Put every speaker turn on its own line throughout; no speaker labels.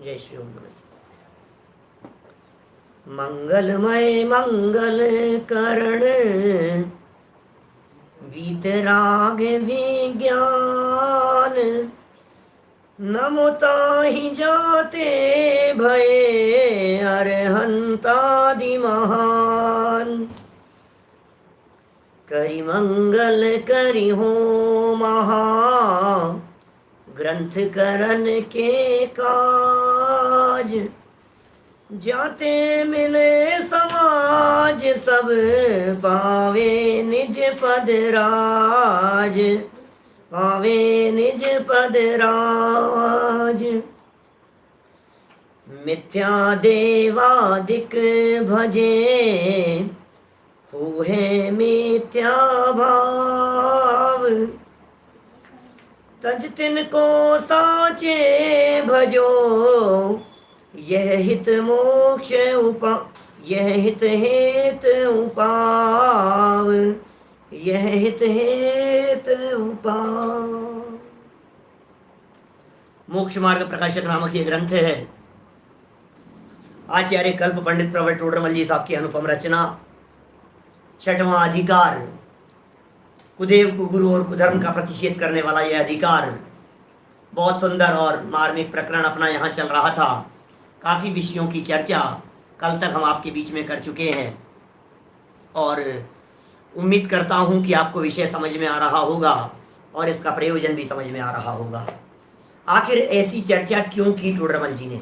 जय श्री ओम नमस्ते। मंगलमय मंगल करण वीतराग विज्ञान नमो ताहि जाते भये अरहंतादि महान। करि मंगल करि हो महा ग्रंथ करन के काज जाते मिले समाज सब पावे निज पद राज पावे निज पद राज। मिथ्या देवादिक भजे हुए मिथ्या भाव तज तिनको साचे भजो यह हित मोक्ष यह हित हेत उपाव यह हित हेत उपाव। मोक्ष मार्ग प्रकाशक नामक ये ग्रंथ है। आचार्य कल्प पंडित प्रवर टोडरमल जी साहब की अनुपम रचना। छठवां अधिकार, कुदेव कुगुरु और कुधर्म का प्रतिषेध करने वाला यह अधिकार। बहुत सुंदर और मार्मिक प्रकरण अपना यहाँ चल रहा था। काफ़ी विषयों की चर्चा कल तक हम आपके बीच में कर चुके हैं और उम्मीद करता हूँ कि आपको विषय समझ में आ रहा होगा और इसका प्रयोजन भी समझ में आ रहा होगा। आखिर ऐसी चर्चा क्यों की टोडरमल जी ने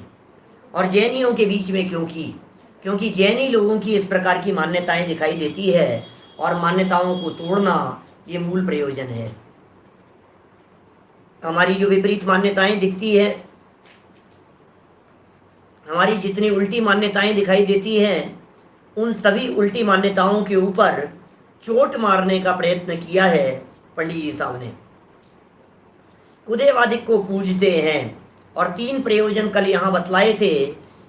और जैनियों के बीच में क्यों की? क्योंकि जैनी लोगों की इस प्रकार की मान्यताएं दिखाई देती है और मान्यताओं को तोड़ना ये मूल प्रयोजन है। हमारी जो विपरीत मान्यताएं दिखती है, हमारी जितनी उल्टी मान्यताएं दिखाई देती हैं, उन सभी उल्टी मान्यताओं के ऊपर चोट मारने का प्रयत्न किया है पंडित जी साहब ने। कुदेवादिक को पूजते हैं और 3 प्रयोजन कल यहाँ बतलाए थे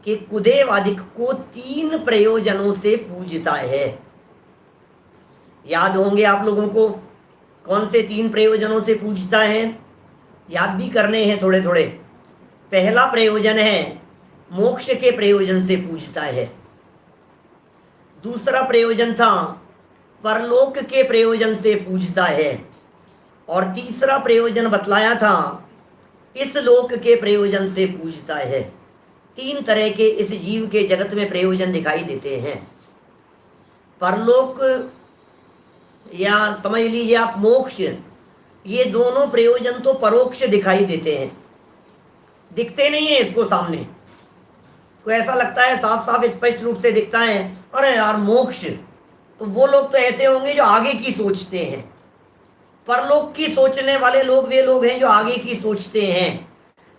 कि कुदेवादिक को 3 प्रयोजनों से पूजता है। याद होंगे आप लोगों को कौन से 3 प्रयोजनों से पूजता है? याद भी करने हैं थोड़े थोड़े। पहला प्रयोजन है मोक्ष के प्रयोजन से पूजता है। दूसरा प्रयोजन था परलोक के प्रयोजन से पूजता है और तीसरा प्रयोजन बतलाया था इस लोक के प्रयोजन से पूजता है। 3 तरह के इस जीव के जगत में प्रयोजन दिखाई देते हैं। परलोक या समझ लीजिए आप मोक्ष, ये दोनों प्रयोजन तो परोक्ष दिखाई देते हैं, दिखते नहीं है इसको सामने। को ऐसा लगता है साफ साफ स्पष्ट रूप से दिखता है, अरे यार मोक्ष, तो वो लोग तो ऐसे होंगे जो आगे की सोचते हैं। परलोक की सोचने वाले लोग वे लोग हैं जो आगे की सोचते हैं।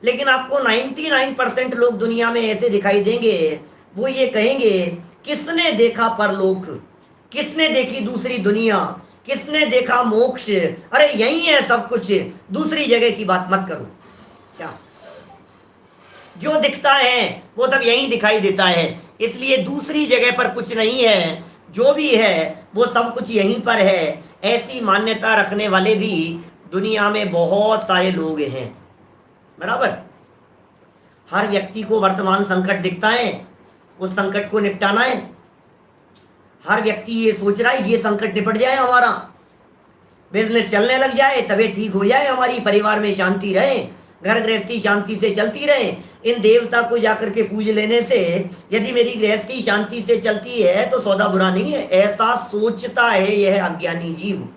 लेकिन आपको 99% लोग दुनिया में ऐसे दिखाई देंगे, वो ये कहेंगे किसने देखा परलोक, किसने देखी दूसरी दुनिया, किसने देखा मोक्ष, अरे यही है सब कुछ, दूसरी जगह की बात मत करो। क्या जो दिखता है वो सब यहीं दिखाई देता है, इसलिए दूसरी जगह पर कुछ नहीं है, जो भी है वो सब कुछ यहीं पर है। ऐसी मान्यता रखने वाले भी दुनिया में बहुत सारे लोग हैं, बराबर। हर व्यक्ति को वर्तमान संकट दिखता है, उस संकट को निपटाना है। हर व्यक्ति ये सोच रहा है ये संकट निपट जाए, हमारा बिजनेस चलने लग जाए, तबीयत ठीक हो जाए, हमारी परिवार में शांति रहे, घर गृहस्थी शांति से चलती रहे। इन देवता को जाकर के पूज लेने से यदि मेरी गृहस्थी शांति से चलती है तो सौदा बुरा नहीं है, ऐसा सोचता है यह अज्ञानी जीव।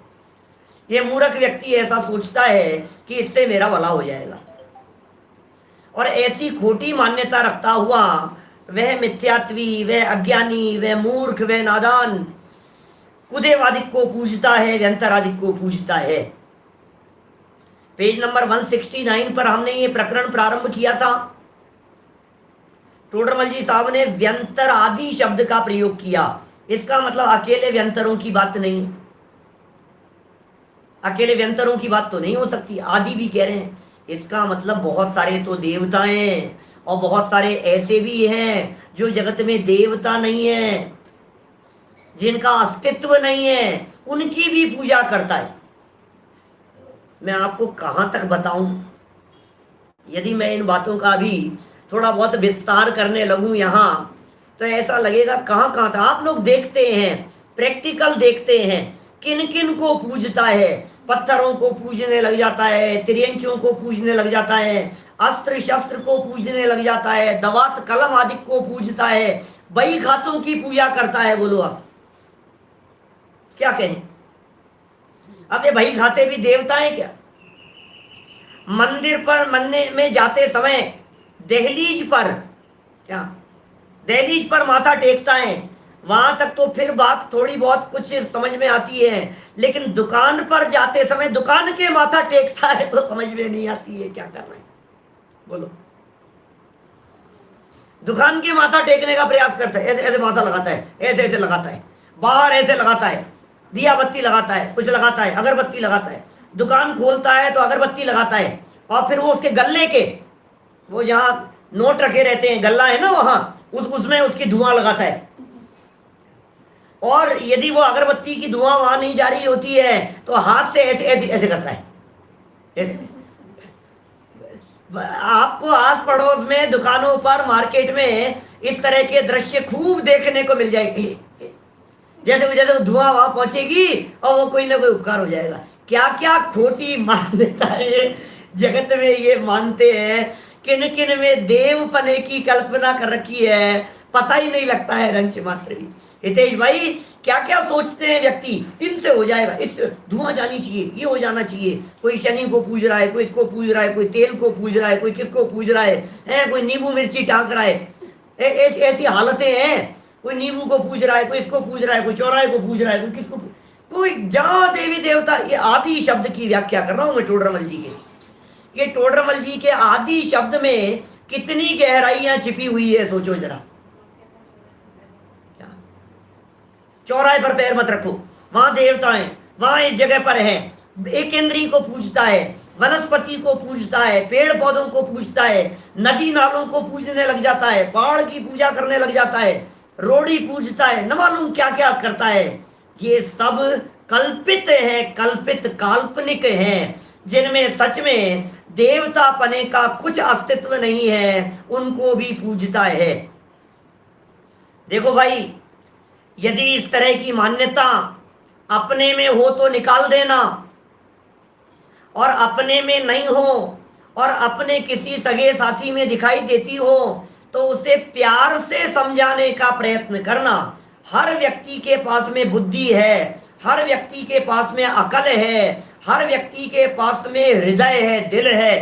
यह मूर्ख व्यक्ति ऐसा सोचता है कि इससे मेरा भला हो जाएगा, और ऐसी खोटी मान्यता रखता हुआ वह मिथ्यात्वी, वह अज्ञानी, वह मूर्ख, वह नादान कुदेवादिक को पूजता है, व्यंतरादिक को पूजता है। पेज नंबर 169 पर हमने ये प्रकरण प्रारंभ किया था। टोडरमल जी साहब ने व्यंतर आदि शब्द का प्रयोग किया। इसका मतलब अकेले व्यंतरों की बात नहीं, अकेले व्यंतरों की बात तो नहीं हो सकती, आदि भी कह रहे हैं। इसका मतलब बहुत सारे तो देवताएं और बहुत सारे ऐसे भी हैं जो जगत में देवता नहीं है, जिनका अस्तित्व नहीं है, उनकी भी पूजा करता है। मैं आपको कहां तक बताऊं? यदि मैं इन बातों का भी थोड़ा बहुत विस्तार करने लगूं यहाँ तो ऐसा लगेगा कहाँ कहाँ था। आप लोग देखते हैं, प्रैक्टिकल देखते हैं, किन किन को पूजता है। पत्थरों को पूजने लग जाता है, त्रियंचों को पूजने लग जाता है, अस्त्र शस्त्र को पूजने लग जाता है, दवात कलम आदि को पूजता है, बही खातों की पूजा करता है। बोलो आप क्या कहें? अब ये बही खाते भी देवता हैं क्या? मंदिर पर मंदिर में जाते समय दहलीज पर, क्या दहलीज पर माथा टेकता है, वहां तक तो फिर बात थोड़ी बहुत कुछ समझ में आती है, लेकिन दुकान पर जाते समय दुकान के माथा टेकता है तो समझ में नहीं आती है क्या कर रहे हैं। बोलो, दुकान के माथा टेकने का प्रयास करता है, ऐसे ऐसे माथा लगाता है, ऐसे ऐसे लगाता है, बाहर ऐसे लगाता है, दिया बत्ती लगाता है, कुछ लगाता है, अगरबत्ती लगाता है, दुकान खोलता है तो अगरबत्ती लगाता है, और फिर वो उसके गल्ले के, वो जहाँ नोट रखे रहते हैं, गल्ला है ना वहां, उसमें उसकी धुआं लगाता है। और यदि वो अगरबत्ती की धुआं वहां नहीं जा रही होती है तो हाथ से ऐसे ऐसे ऐसे करता है, ऐसे। आपको आस पड़ोस में, दुकानों पर, मार्केट में इस तरह के दृश्य खूब देखने को मिल जाएंगे। जैसे जैसे धुआं वहां पहुंचेगी और वो कोई ना कोई उपकार हो जाएगा। क्या क्या खोटी मान्यताएं जगत में ये मानते हैं, किन किन में देवपने की कल्पना कर रखी है, पता ही नहीं लगता है रंच मात्र भी। हितेश भाई, क्या क्या सोचते हैं व्यक्ति, इनसे हो जाएगा, इससे धुआं जानी चाहिए, ये हो जाना चाहिए। कोई शनि को पूज रहा है, कोई इसको पूज रहा है, कोई तेल को पूज रहा है, कोई किसको पूज रहा है, कोई नींबू मिर्ची टांक रहा है। ऐसी हालतें हैं। कोई नींबू को पूज रहा है, कोई इसको पूज रहा है, कोई चौराहे को पूज रहा है, कोई किसको, कोई जहां देवी देवता। ये आदि शब्द की व्याख्या कर रहा हूं मैं टोडरमल जी के। ये टोडरमल जी के आदि शब्द में कितनी गहराइयां छिपी हुई है, सोचो जरा। चौराहे पर पैर मत रखो, वहां देवता है, वहां इस जगह पर है। एक इंद्री को पूजता है, वनस्पति को पूजता है, पेड़ पौधों को पूजता है, नदी नालों को पूजने लग जाता है, पहाड़ की पूजा करने लग जाता है, रोड़ी पूजता है, न मालूम क्या क्या करता है। ये सब कल्पित है, कल्पित काल्पनिक है, जिनमें सच में देवता पने का कुछ अस्तित्व नहीं है, उनको भी पूजता है। देखो भाई, यदि इस तरह की मान्यता अपने में हो तो निकाल देना, और अपने में नहीं हो और अपने किसी सगे साथी में दिखाई देती हो तो उसे प्यार से समझाने का प्रयत्न करना। हर व्यक्ति के पास में बुद्धि है, हर व्यक्ति के पास में अकल है, हर व्यक्ति के पास में हृदय है, दिल है,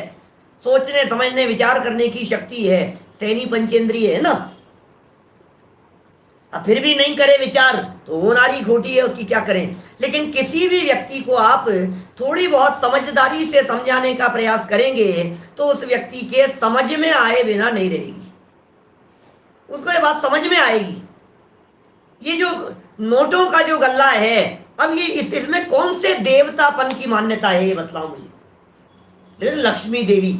सोचने समझने विचार करने की शक्ति है। सैनी पंचेंद्रिय है ना, अब फिर भी नहीं करे विचार तो वो नारी खोटी है, उसकी क्या करें। लेकिन किसी भी व्यक्ति को आप थोड़ी बहुत समझदारी से समझाने का प्रयास करेंगे तो उस व्यक्ति के समझ में आए बिना नहीं रहेगी, उसको ये बात समझ में आएगी। ये जो नोटों का जो गल्ला है, अब ये इसमें कौन से देवतापन की मान्यता है, ये बतलाओ मुझे। लक्ष्मी देवी,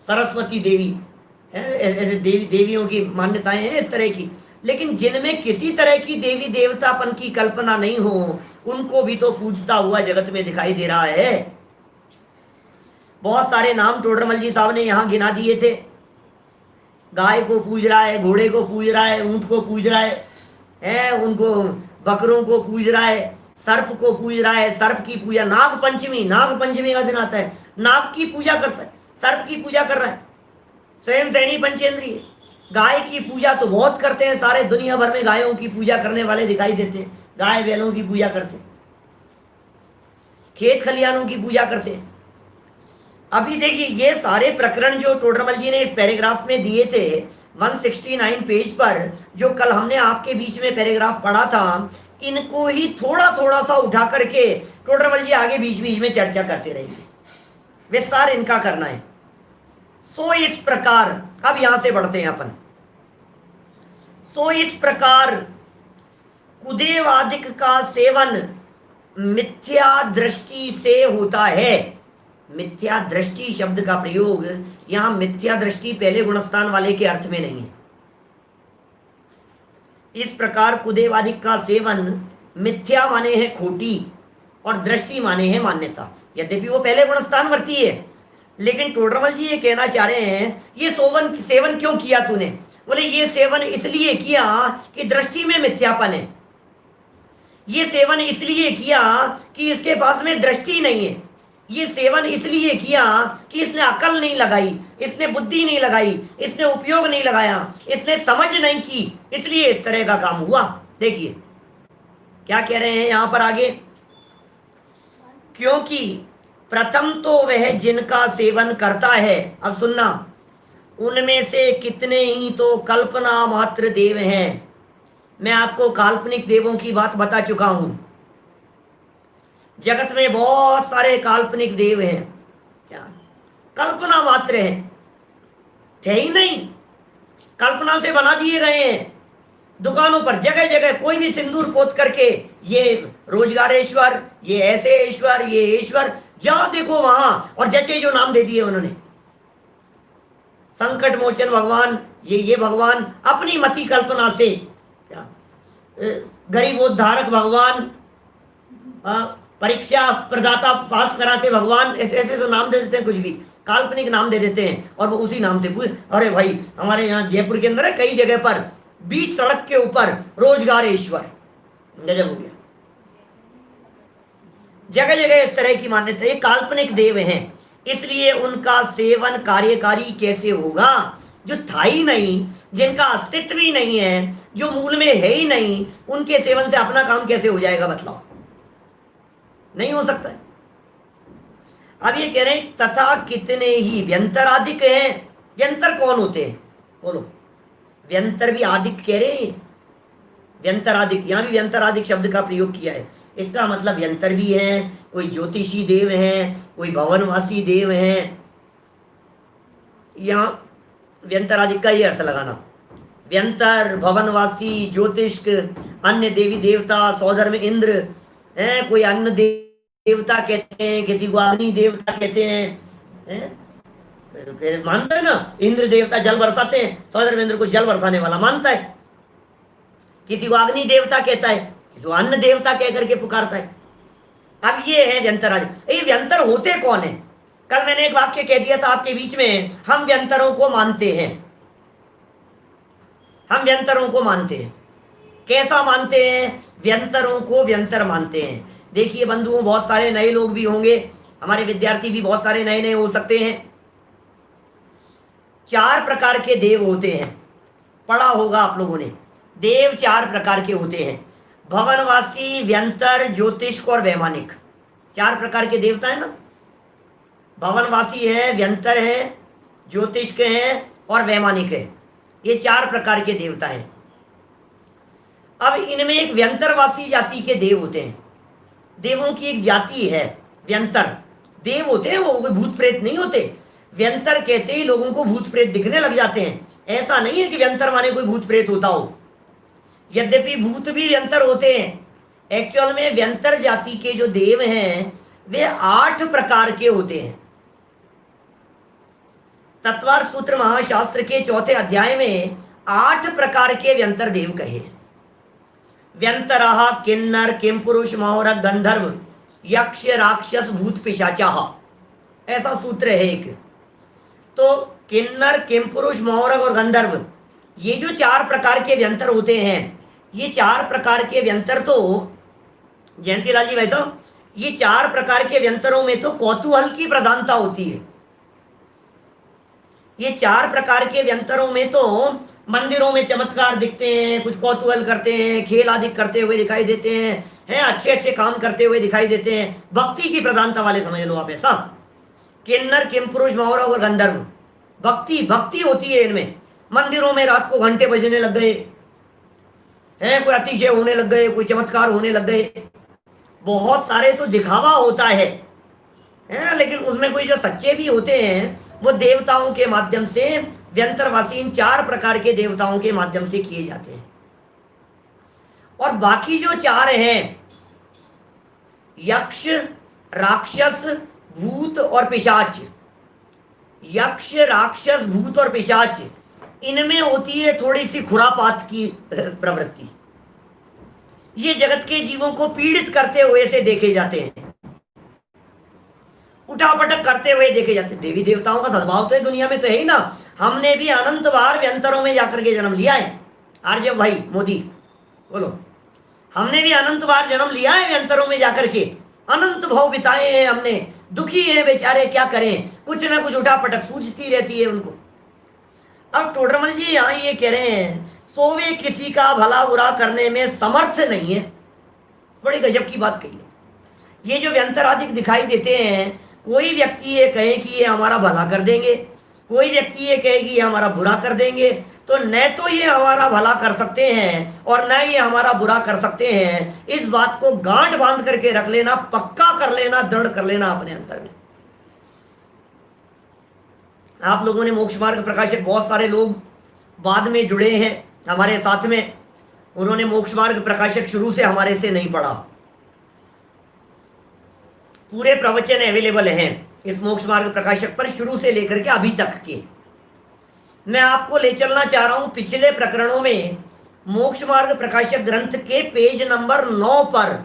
सरस्वती देवी, ऐसे देवियों की मान्यताएं हैं इस तरह की, लेकिन जिनमें किसी तरह की देवी देवतापन की कल्पना नहीं हो, उनको भी तो पूजता हुआ जगत में दिखाई दे रहा है। बहुत सारे नाम टोडरमल जी साहब ने यहां गिना दिए थे। गाय को पूज रहा है, घोड़े को पूज रहा है, ऊंट को पूज रहा है, उनको बकरों को पूज रहा है, सर्प को पूज रहा है, सर्प की पूजा, नाग पंचमी का दिन आता है, नाग की पूजा करता है, सर्प की पूजा कर रहा है। स्वयं सैनी पंचेंद्रिय। गाय की पूजा तो बहुत करते हैं, सारे दुनिया भर में गायों की पूजा करने वाले दिखाई देते हैं, गाय बैलों की पूजा करते हैं, खेत खलिहानों की पूजा करते हैं। अभी देखिए, ये सारे प्रकरण जो टोडरमल जी ने इस पैराग्राफ में दिए थे 169 पेज पर, जो कल हमने आपके बीच में पैराग्राफ पढ़ा था, इनको ही थोड़ा थोड़ा सा उठा करके टोडरमल जी आगे बीच बीच में चर्चा करते रहेंगे, विस्तार इनका करना है। सो इस प्रकार, अब यहां से बढ़ते हैं अपन। सो इस प्रकार कुदेवादिक का सेवन मिथ्या दृष्टि से होता है। मिथ्या दृष्टि शब्द का प्रयोग यहां मिथ्या दृष्टि पहले गुणस्थान वाले के अर्थ में नहीं है। इस प्रकार कुदेवादिक का सेवन, मिथ्या माने है खोटी और दृष्टि माने है मान्यता। यद्यपि वो पहले गुणस्थान वर्ती है, लेकिन टोडरमल जी ये कहना चाह रहे हैं ये सेवन क्यों किया तूने? बोले ये सेवन इसलिए किया कि दृष्टि में मिथ्यापन है। ये सेवन इसलिए किया कि इसके पास में दृष्टि नहीं है। ये सेवन इसलिए किया कि इसने अकल नहीं लगाई, इसने बुद्धि नहीं लगाई, इसने उपयोग नहीं लगाया, इसने समझ नहीं की, इसलिए इस तरह का काम हुआ। देखिए क्या कह रहे हैं यहां पर आगे, क्योंकि प्रथम तो वह जिनका सेवन करता है, अब सुनना, उनमें से कितने ही तो कल्पना मात्र देव हैं। मैं आपको काल्पनिक देवों की बात बता चुका हूं। जगत में बहुत सारे काल्पनिक देव हैं, क्या कल्पना मात्र हैं, थे ही नहीं, कल्पना से बना दिए गए हैं। दुकानों पर जगह जगह कोई भी सिंदूर पोत करके ये रोजगारेश्वर, ये ऐसे ईश्वर, ये ईश्वर, जहां देखो वहां, और जैसे जो नाम दे दिए उन्होंने, संकट मोचन भगवान, ये भगवान, अपनी मति कल्पना से, क्या गरीबोद्धारक भगवान, परीक्षा प्रदाता पास कराते भगवान, ऐसे ऐसे तो नाम दे देते हैं, कुछ भी काल्पनिक नाम दे देते हैं, और वो उसी नाम से पूछ। अरे भाई हमारे यहाँ जयपुर के अंदर है कई जगह पर बीच सड़क के ऊपर रोजगारेश्वर, गजब हो गया। जगह जगह इस तरह की मान्यता, ये काल्पनिक देव हैं, इसलिए उनका सेवन कार्यकारी कैसे होगा? जो था ही नहीं, जिनका अस्तित्व ही नहीं है, जो मूल में है ही नहीं, उनके सेवन से अपना काम कैसे हो जाएगा बताओ? नहीं हो सकता है। अब ये कह रहे हैं तथा कितने ही व्यंतराधिक हैं। व्यंतर कौन होते हैं बोलो? व्यंतर भी आदिक कह रहे हैं, व्यंतराधिक, यहां भी व्यंतराधिक शब्द का प्रयोग किया है। इसका मतलब व्यंतर भी हैं, कोई ज्योतिषी देव हैं, कोई भवनवासी देव हैं। यहाँ व्यंतराधिक का ये अर्थ लगाना, व्यंतर, भवनवासी, ज्योतिष्क, अन्य देवी देवता, सौधर्म में इंद्र है, कोई अन्न देवता कहते हैं, किसी को अग्नि देवता कहते हैं, मानता है ना, इंद्र देवता जल बरसाते हैं, सौधर्म इंद्र को जल बरसाने वाला मानता है, किसी को अग्नि देवता कहता है, किसी को अन्न देवता कह करके पुकारता है। अब ये है व्यंतराधिक। ये व्यंतर होते कौन है? कल मैंने एक वाक्य कह दिया था आपके बीच में, हम व्यंतरों को मानते हैं, हम व्यंतरों को मानते हैं। कैसा मानते हैं? व्यंतरों को व्यंतर मानते हैं। देखिए बंधुओं, बहुत सारे नए लोग भी होंगे, हमारे विद्यार्थी भी बहुत सारे नए नए हो सकते हैं। 4 प्रकार के देव होते हैं, पढ़ा होगा आप लोगों ने। देव 4 प्रकार के होते हैं, भवनवासी, व्यंतर, ज्योतिष्क और वैमानिक। 4 प्रकार के देवता है ना, भवनवासी है, व्यंतर है, ज्योतिष्क है और वैमानिक है। ये 4 प्रकार के देवता हैं। अब इनमें एक व्यंतरवासी जाति के देव होते हैं। देवों की एक जाति है व्यंतर। देव होते हैं वो भूत प्रेत नहीं होते। व्यंतर कहते ही लोगों को भूत प्रेत दिखने लग जाते हैं। ऐसा नहीं है कि व्यंतर माने कोई भूत प्रेत होता हो, यद्यपि भूत भी व्यंतर होते हैं। एक्चुअल में व्यंतर जाति के जो देव हैं वे 8 प्रकार के होते हैं। तत्वार्थ सूत्र महाशास्त्र के 4थे अध्याय में 8 प्रकार के व्यंतर देव कहे। व्यंतरः किन्नर किमपुरुष महोरग गंधर्व यक्ष राक्षस भूत पिशाचाः, ऐसा सूत्र है एक। तो किन्नर किमपुरुष महोरग और गंधर्व, ये जो 4 प्रकार के व्यंतर होते हैं, ये 4 प्रकार के व्यंतर तो जयंतीलाल जी वैसा, ये 4 प्रकार के व्यंतरों में तो कौतूहल की प्रधानता होती है। ये 4 प्रकार के व्यंतरों में तो मंदिरों में चमत्कार दिखते हैं, कुछ कौतूहल करते हैं, खेल आदि करते हुए दिखाई देते हैं, अच्छे अच्छे काम करते हुए दिखाई देते हैं, भक्ति की प्रधानता वाले समझ लो आप ऐसा। किन्नर किमपुरुष महोरग और गंधर्व, भक्ति होती है इनमें। मंदिरों में रात को घंटे बजने लग गए हैं, कोई अतिशय होने लग गए, कोई चमत्कार होने लग गए, बहुत सारे तो दिखावा होता है, लेकिन उसमें कोई जो सच्चे भी होते हैं वो देवताओं के माध्यम से, व्यंतरवासी इन 4 प्रकार के देवताओं के माध्यम से किए जाते हैं। और बाकी जो 4 हैं, यक्ष राक्षस भूत और पिशाच, यक्ष राक्षस भूत और पिशाच, इनमें होती है थोड़ी सी खुरापात की प्रवृत्ति। ये जगत के जीवों को पीड़ित करते हुए से देखे जाते हैं। उठापटक करते हुए देखे जाते। देवी देवताओं का सद्भाव तो दुनिया में तो है ही ना। हमने भी अनंत बार व्यंतरों में जाकर के जन्म लिया है। आरजे भाई मोदी बोलो, हमने भी अनंत बार जन्म लिया है व्यंतरों में जाकर के, अनंत भाव बिताए हैं हमने। दुखी हैं बेचारे, क्या करें, कुछ ना कुछ उठापटक सूझती रहती है उनको। अब टोडरमल जी यहाँ ये कह रहे हैं सोवे किसी का भला बुरा करने में समर्थ नहीं है। बड़ी गजब की बात कही है। ये जो व्यंतराधिक दिखाई देते हैं, कोई व्यक्ति ये कहे कि ये हमारा भला कर देंगे, कोई व्यक्ति ये कहे कि ये हमारा बुरा कर देंगे, तो न तो ये हमारा भला कर सकते हैं और न ये हमारा बुरा कर सकते हैं। इस बात को गांठ बांध करके रख लेना, पक्का कर लेना, दृढ़ कर लेना अपने अंतर में। आप लोगों ने मोक्ष मार्ग प्रकाशक बहुत सारे लोग बाद में जुड़े हैं हमारे साथ में, उन्होंने मोक्ष मार्ग प्रकाशक शुरू से हमारे से नहीं पढ़ा। पूरे प्रवचन अवेलेबल हैं इस मोक्ष मार्ग प्रकाशक पर, शुरू से लेकर के अभी तक के। मैं आपको ले चलना चाह रहा हूं पिछले प्रकरणों में। मोक्ष मार्ग प्रकाशक ग्रंथ के पेज नंबर 9 पर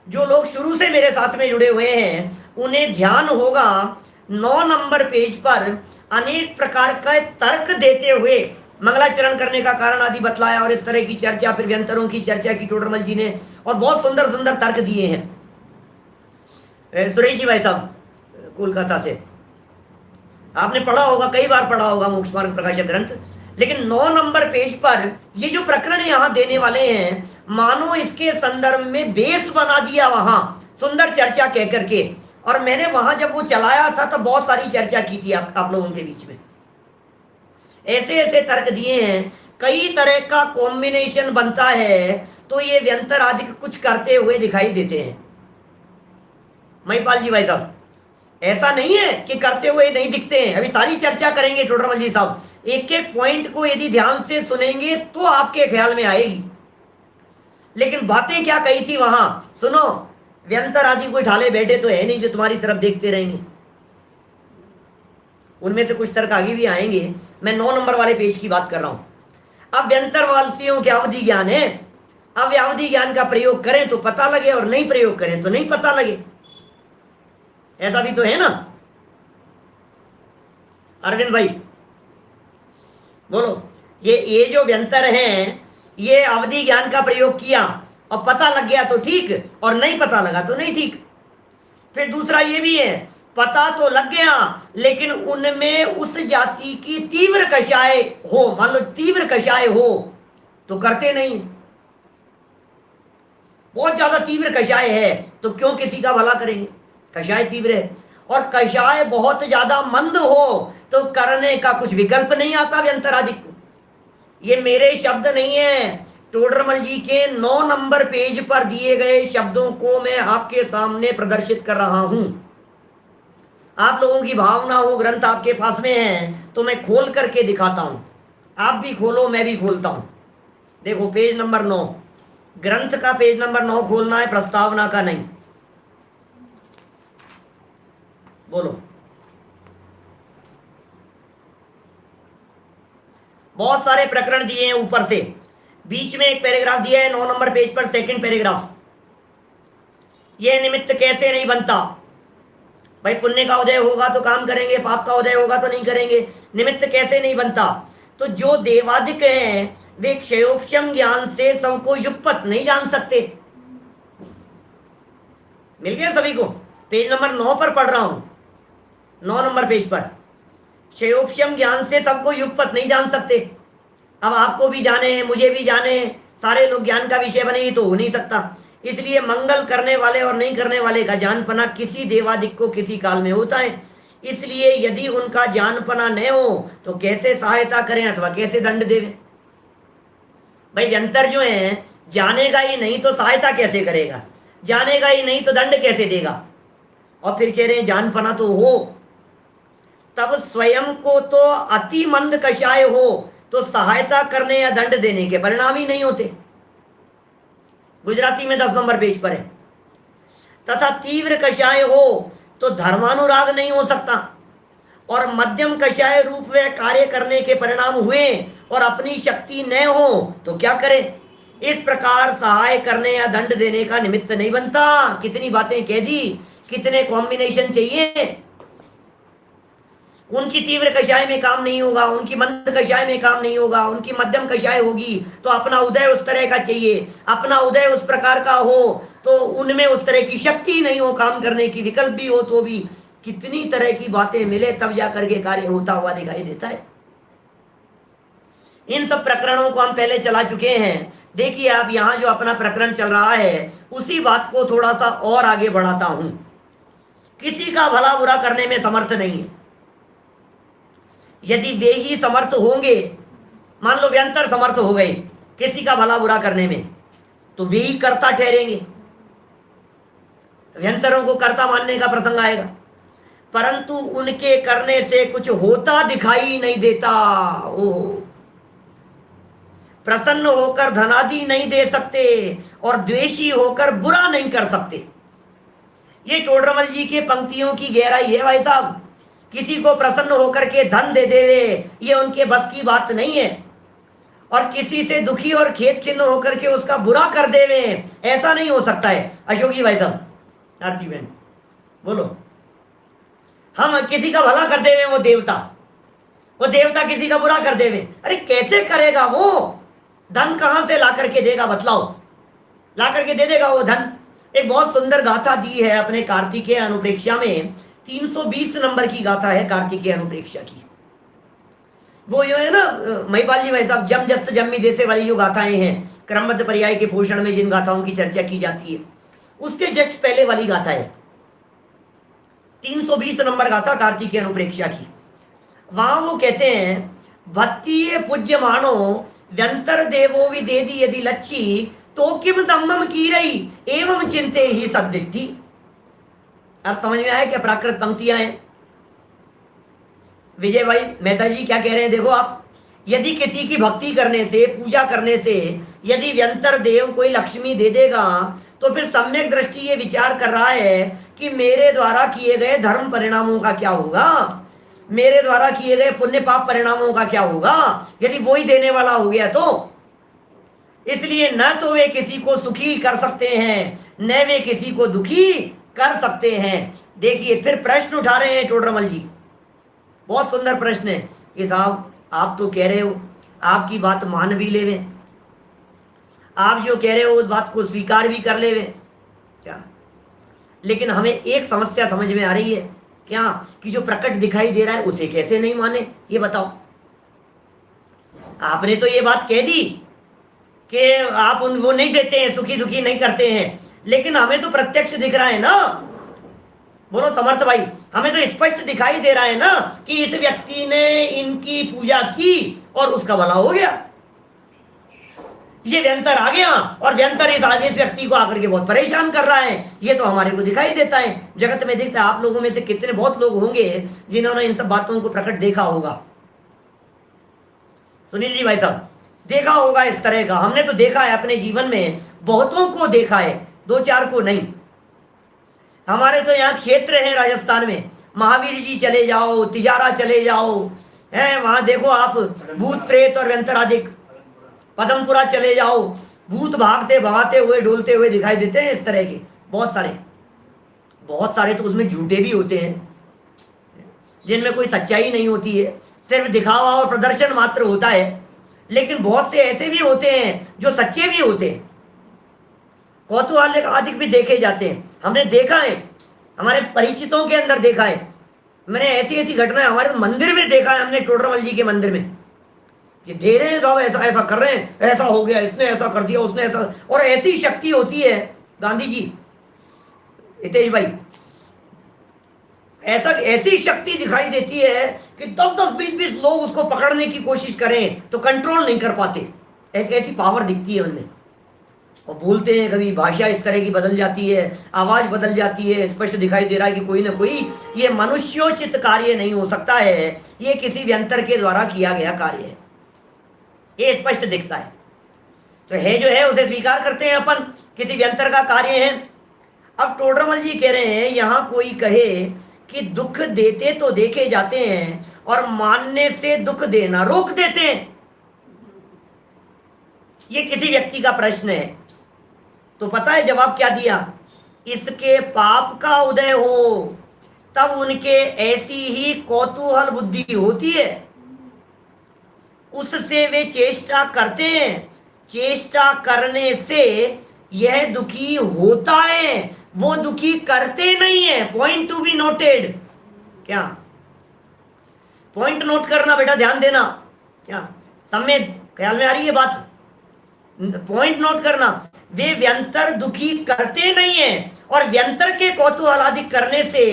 जो लोग शुरू से मेरे साथ में जुड़े हुए हैं उन्हें ध्यान होगा, 9 नंबर पेज पर अनेक प्रकार का तर्क देते हुए मंगलाचरण करने का कारण आदि बतलाया और इस तरह की चर्चा, फिर व्यंतरों की चर्चा की टोडरमल जी ने, और बहुत सुंदर सुंदर तर्क दिए हैं। सुरेश जी भाई साहब कोलकाता से, आपने पढ़ा होगा, कई बार पढ़ा होगा मोक्ष मार्ग प्रकाशक ग्रंथ। लेकिन 9 नंबर पेज पर ये जो प्रकरण यहाँ देने वाले हैं, मानो इसके संदर्भ में बेस बना दिया वहां सुंदर चर्चा कह करके। और मैंने वहां जब वो चलाया था तब बहुत सारी चर्चा की थी आप लोगों के बीच में। ऐसे ऐसे तर्क दिए हैं, कई तरह का कॉम्बिनेशन बनता है, तो ये व्यंतर आदि कुछ करते हुए दिखाई देते हैं। महिपाल जी भाई साहब, ऐसा नहीं है कि करते हुए नहीं दिखते हैं। अभी सारी चर्चा करेंगे टोडरमल जी साहब, एक एक पॉइंट को यदि ध्यान से सुनेंगे तो आपके ख्याल में आएगी। लेकिन बातें क्या कही थी वहां, सुनो। व्यंतर आदि कोई ढाले बैठे तो है नहीं जो तुम्हारी तरफ देखते रहेंगे। उनमें से कुछ तर्क आगे भी आएंगे। मैं 9 नंबर वाले पेज की बात कर रहा हूं। अब व्यंतर वालसियों के अवधि ज्ञान है, अब अवधि ज्ञान का प्रयोग करें तो पता लगे और नहीं प्रयोग करें तो नहीं पता लगे, ऐसा भी तो है ना। अरविंद भाई बोलो, ये जो व्यंतर हैं, ये अवधि ज्ञान का प्रयोग किया और पता लग गया तो ठीक, और नहीं पता लगा तो नहीं ठीक। फिर दूसरा ये भी है, पता तो लग गया लेकिन उनमें उस जाति की तीव्र कषाय हो, मान लो तीव्र कषाय हो तो करते नहीं। बहुत ज्यादा तीव्र कषाय है तो क्यों किसी का भला करेंगे, कषाय तीव्र है। और कषाय बहुत ज्यादा मंद हो तो करने का कुछ विकल्प नहीं आता व्यंतराधिक को। ये मेरे शब्द नहीं है, टोडरमल जी के 9 नंबर पेज पर दिए गए शब्दों को मैं आपके सामने प्रदर्शित कर रहा हूं। आप लोगों की भावना हो, ग्रंथ आपके पास में है तो मैं खोल करके दिखाता हूं। आप भी खोलो, मैं भी खोलता हूं। देखो पेज नंबर 9, ग्रंथ का पेज नंबर 9 खोलना है, प्रस्तावना का नहीं। बोलो, बहुत सारे प्रकरण दिए हैं ऊपर से, बीच में एक पैराग्राफ दिया है 9 नंबर पेज पर, सेकंड पैराग्राफ। यह निमित्त कैसे नहीं बनता भाई, पुण्य का उदय होगा तो काम करेंगे, पाप का उदय होगा तो नहीं करेंगे। निमित्त कैसे नहीं बनता, तो जो देवादिक हैं वे क्षयोपशम ज्ञान से सबको युगपत नहीं जान सकते। मिल गया सभी को, पेज नंबर 9 पर पढ़ रहा हूं, 9 नंबर पेज पर। क्षयोपशम ज्ञान से सबको युगपत नहीं जान सकते। अब आपको भी जाने हैं, मुझे भी जाने हैं, सारे लोग ज्ञान का विषय बने तो हो नहीं सकता। इसलिए मंगल करने वाले और नहीं करने वाले का जानपना किसी देवादिक को किसी काल में होता है। इसलिए यदि उनका जानपना न हो तो कैसे सहायता करें अथवा कैसे दंड देवें। भाई व्यंतर जो है, जानेगा ही नहीं तो सहायता कैसे करेगा, जानेगा ही नहीं तो दंड कैसे देगा। और फिर कह रहे हैं जानपना तो हो, तब स्वयं को तो अति मंद कषाय हो तो सहायता करने या दंड देने के परिणाम ही नहीं होते। गुजराती में 10 नंबर पेज पर है। तथा तीव्र कषाय हो तो धर्मानुराग नहीं हो सकता, और मध्यम कषाय रूप वे कार्य करने के परिणाम हुए और अपनी शक्ति न हो तो क्या करें। इस प्रकार सहाय करने या दंड देने का निमित्त नहीं बनता। कितनी बातें कह दी कितने कॉम्बिनेशन चाहिए। उनकी तीव्र कषाय में काम नहीं होगा, उनकी मंद कषाय में काम नहीं होगा, उनकी मध्यम कषाय होगी तो अपना उदय उस तरह का चाहिए, अपना उदय उस प्रकार का हो तो उनमें उस तरह की शक्ति नहीं हो काम करने की, विकल्प भी हो तो भी, कितनी तरह की बातें मिले तब जाकर के कार्य होता हुआ दिखाई देता है। इन सब प्रकरणों को हम पहले चला चुके हैं। देखिए आप यहाँ जो अपना प्रकरण चल रहा है उसी बात को थोड़ा सा और आगे बढ़ाता हूं। किसी का भला बुरा करने में समर्थ नहीं है। यदि वे ही समर्थ होंगे, मान लो व्यंतर समर्थ हो गए किसी का भला बुरा करने में, तो वे ही कर्ता ठहरेंगे, व्यंतरों को कर्ता मानने का प्रसंग आएगा। परंतु उनके करने से कुछ होता दिखाई नहीं देता। ओह, प्रसन्न होकर धनादि नहीं दे सकते और द्वेषी होकर बुरा नहीं कर सकते। ये टोडरमल जी के पंक्तियों की गहराई है भाई साहब। किसी को प्रसन्न होकर के धन दे देवे ये उनके बस की बात नहीं है, और किसी से दुखी और खेत खिन्न होकर के उसका बुरा कर देवे ऐसा नहीं हो सकता है। अशोक जी भाई साहब, आरती बहन बोलो, हम किसी का भला कर देवे वो देवता किसी का बुरा कर देवे, अरे कैसे करेगा वो? धन कहां से ला करके देगा बतलाओ? ला करके दे देगा वो धन? एक बहुत सुंदर गाथा दी है अपने कार्तिकेय अनुप्रेक्षा में, 320 नंबर की गाथा है कार्तिकेय अनुप्रेक्षा की। वो जो है ना महिपाल जी भाई साहब, जम जस जम्मी देसे वाली जो गाथाएं हैं, क्रमबद्ध पर्याय के पोषण में जिन गाथाओं की चर्चा की जाती है उसके जस्ट पहले वाली गाथा है 320 नंबर गाथा कार्तिकेय अनुप्रेक्षा की। वहां वो कहते हैं, भक्ति पूज्य मानो व्यंतर देवो विदेदी यदि लच्छी तो किम दम्मम की रही एवं चिंते ही सद्दिद्धि। अब समझ में आया क्या प्राकृत पंक्तियां हैं? विजय भाई मेहता जी क्या कह रहे हैं देखो आप, यदि किसी की भक्ति करने से, पूजा करने से यदि व्यंतर देव कोई लक्ष्मी दे देगा तो फिर सम्यक दृष्टि ये विचार कर रहा है कि मेरे द्वारा किए गए धर्म परिणामों का क्या होगा, मेरे द्वारा किए गए पुण्य पाप परिणामों का क्या होगा यदि वो ही देने वाला हो गया तो। इसलिए न तो वे किसी को सुखी कर सकते हैं न वे किसी को दुखी कर सकते हैं। देखिए फिर प्रश्न उठा रहे हैं टोडरमल जी, बहुत सुंदर प्रश्न है कि साहब आप तो कह रहे हो, आपकी बात मान भी लेवे, आप जो कह रहे हो उस बात को स्वीकार भी कर लेवे क्या, लेकिन हमें एक समस्या समझ में आ रही है क्या कि जो प्रकट दिखाई दे रहा है उसे कैसे नहीं माने, ये बताओ। आपने तो ये बात कह दी कि आप वो नहीं देते हैं, सुखी दुखी नहीं करते हैं, लेकिन हमें तो प्रत्यक्ष दिख रहा है ना, बोलो समर्थ भाई, हमें तो स्पष्ट दिखाई दे रहा है ना कि इस व्यक्ति ने इनकी पूजा की और उसका भला हो गया। ये व्यंतर आ गया और व्यंतर इस व्यक्ति को आकर के बहुत परेशान कर रहा है, ये तो हमारे को दिखाई देता है, जगत में दिखता है। आप लोगों में से कितने बहुत लोग होंगे जिन्होंने इन सब बातों को प्रकट देखा होगा। सुनील जी भाई साहब देखा होगा इस तरह का, हमने तो देखा है अपने जीवन में, बहुतों को देखा है, दो चार को नहीं। हमारे तो यहाँ क्षेत्र है राजस्थान में, महावीर जी चले जाओ, तिजारा चले जाओ, है वहां देखो आप भूत प्रेत और व्यंतराधिक, पदमपुरा चले जाओ, भूत भागते भगाते हुए डोलते हुए दिखाई देते हैं इस तरह के बहुत सारे तो उसमें झूठे भी होते हैं जिनमें कोई सच्चाई नहीं होती है, सिर्फ दिखावा और प्रदर्शन मात्र होता है। लेकिन बहुत से ऐसे भी होते हैं जो सच्चे भी होते हैं, कौतूहलिक भी देखे जाते हैं। हमने देखा है, हमारे परिचितों के अंदर देखा है, मैंने ऐसी घटनाएं हमारे मंदिर में देखा है, हमने टोडरमल जी के मंदिर में, कि दे रहे हैं साहब ऐसा कर रहे हैं, ऐसा हो गया, इसने ऐसा कर दिया, उसने ऐसा, और ऐसी शक्ति होती है गांधी जी, हितेश भाई, ऐसी शक्ति दिखाई देती है कि 10-10, 20-20 लोग उसको पकड़ने की कोशिश करें तो कंट्रोल नहीं कर पाते, ऐसी पावर दिखती है उनमें। और बोलते हैं, कभी भाषा इस तरह की बदल जाती है, आवाज बदल जाती है, स्पष्ट दिखाई दे रहा है कि कोई ना कोई ये मनुष्योचित कार्य नहीं हो सकता है, ये किसी व्यंतर के द्वारा किया गया कार्य है, ये स्पष्ट दिखता है। तो है जो है उसे स्वीकार करते हैं अपन, किसी व्यंतर का कार्य है। अब टोडरमल जी कह रहे हैं, यहां कोई कहे कि दुख देते तो देखे जाते हैं और मानने से दुख देना रोक देते हैं, ये किसी व्यक्ति का प्रश्न है। तो पता है जवाब क्या दिया? इसके पाप का उदय हो, तब उनके ऐसी ही कौतूहल बुद्धि होती है, उससे वे चेष्टा करते हैं। चेष्टा करने से यह दुखी होता है, वो दुखी करते नहीं है। Point to be noted. क्या पॉइंट नोट करना बेटा, ध्यान देना। क्या सब में ख्याल में आ रही है बात? पॉइंट नोट करना। वे व्यंतर दुखी करते नहीं है, और व्यंतर के कौतूहलादि करने से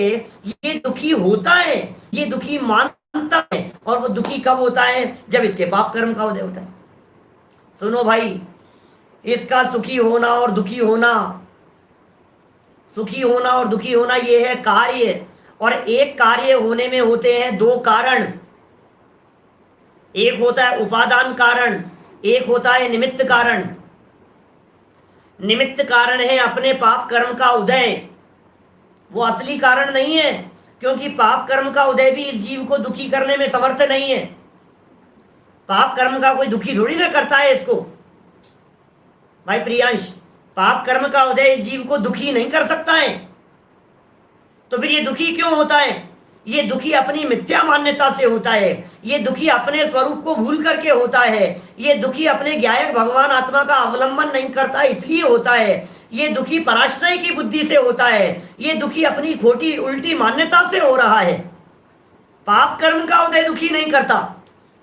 ये दुखी होता है, ये दुखी मानता है। और वो दुखी कब होता है? जब इसके पाप कर्म का उदय होता है। सुनो भाई, इसका सुखी होना और दुखी होना, सुखी होना और दुखी होना ये है कार्य। और एक कार्य होने में होते हैं दो कारण। एक होता है उपादान कारण, एक होता है निमित्त कारण। निमित्त कारण है अपने पाप कर्म का उदय, वो असली कारण नहीं है, क्योंकि पाप कर्म का उदय भी इस जीव को दुखी करने में समर्थ नहीं है। पाप कर्म का कोई दुखी थोड़ी ना करता है इसको। भाई प्रियांश, पाप कर्म का उदय इस जीव को दुखी नहीं कर सकता है। तो फिर ये दुखी क्यों होता है? ये दुखी अपनी मिथ्या मान्यता से होता है, ये दुखी अपने स्वरूप को भूल करके होता है, ये दुखी अपने ज्ञायक भगवान आत्मा का अवलंबन नहीं करता इसलिए होता है, ये दुखी पराश्रय की बुद्धि से होता है, ये दुखी अपनी खोटी उल्टी मान्यता से हो रहा है। पाप कर्म का उदय दुखी नहीं करता।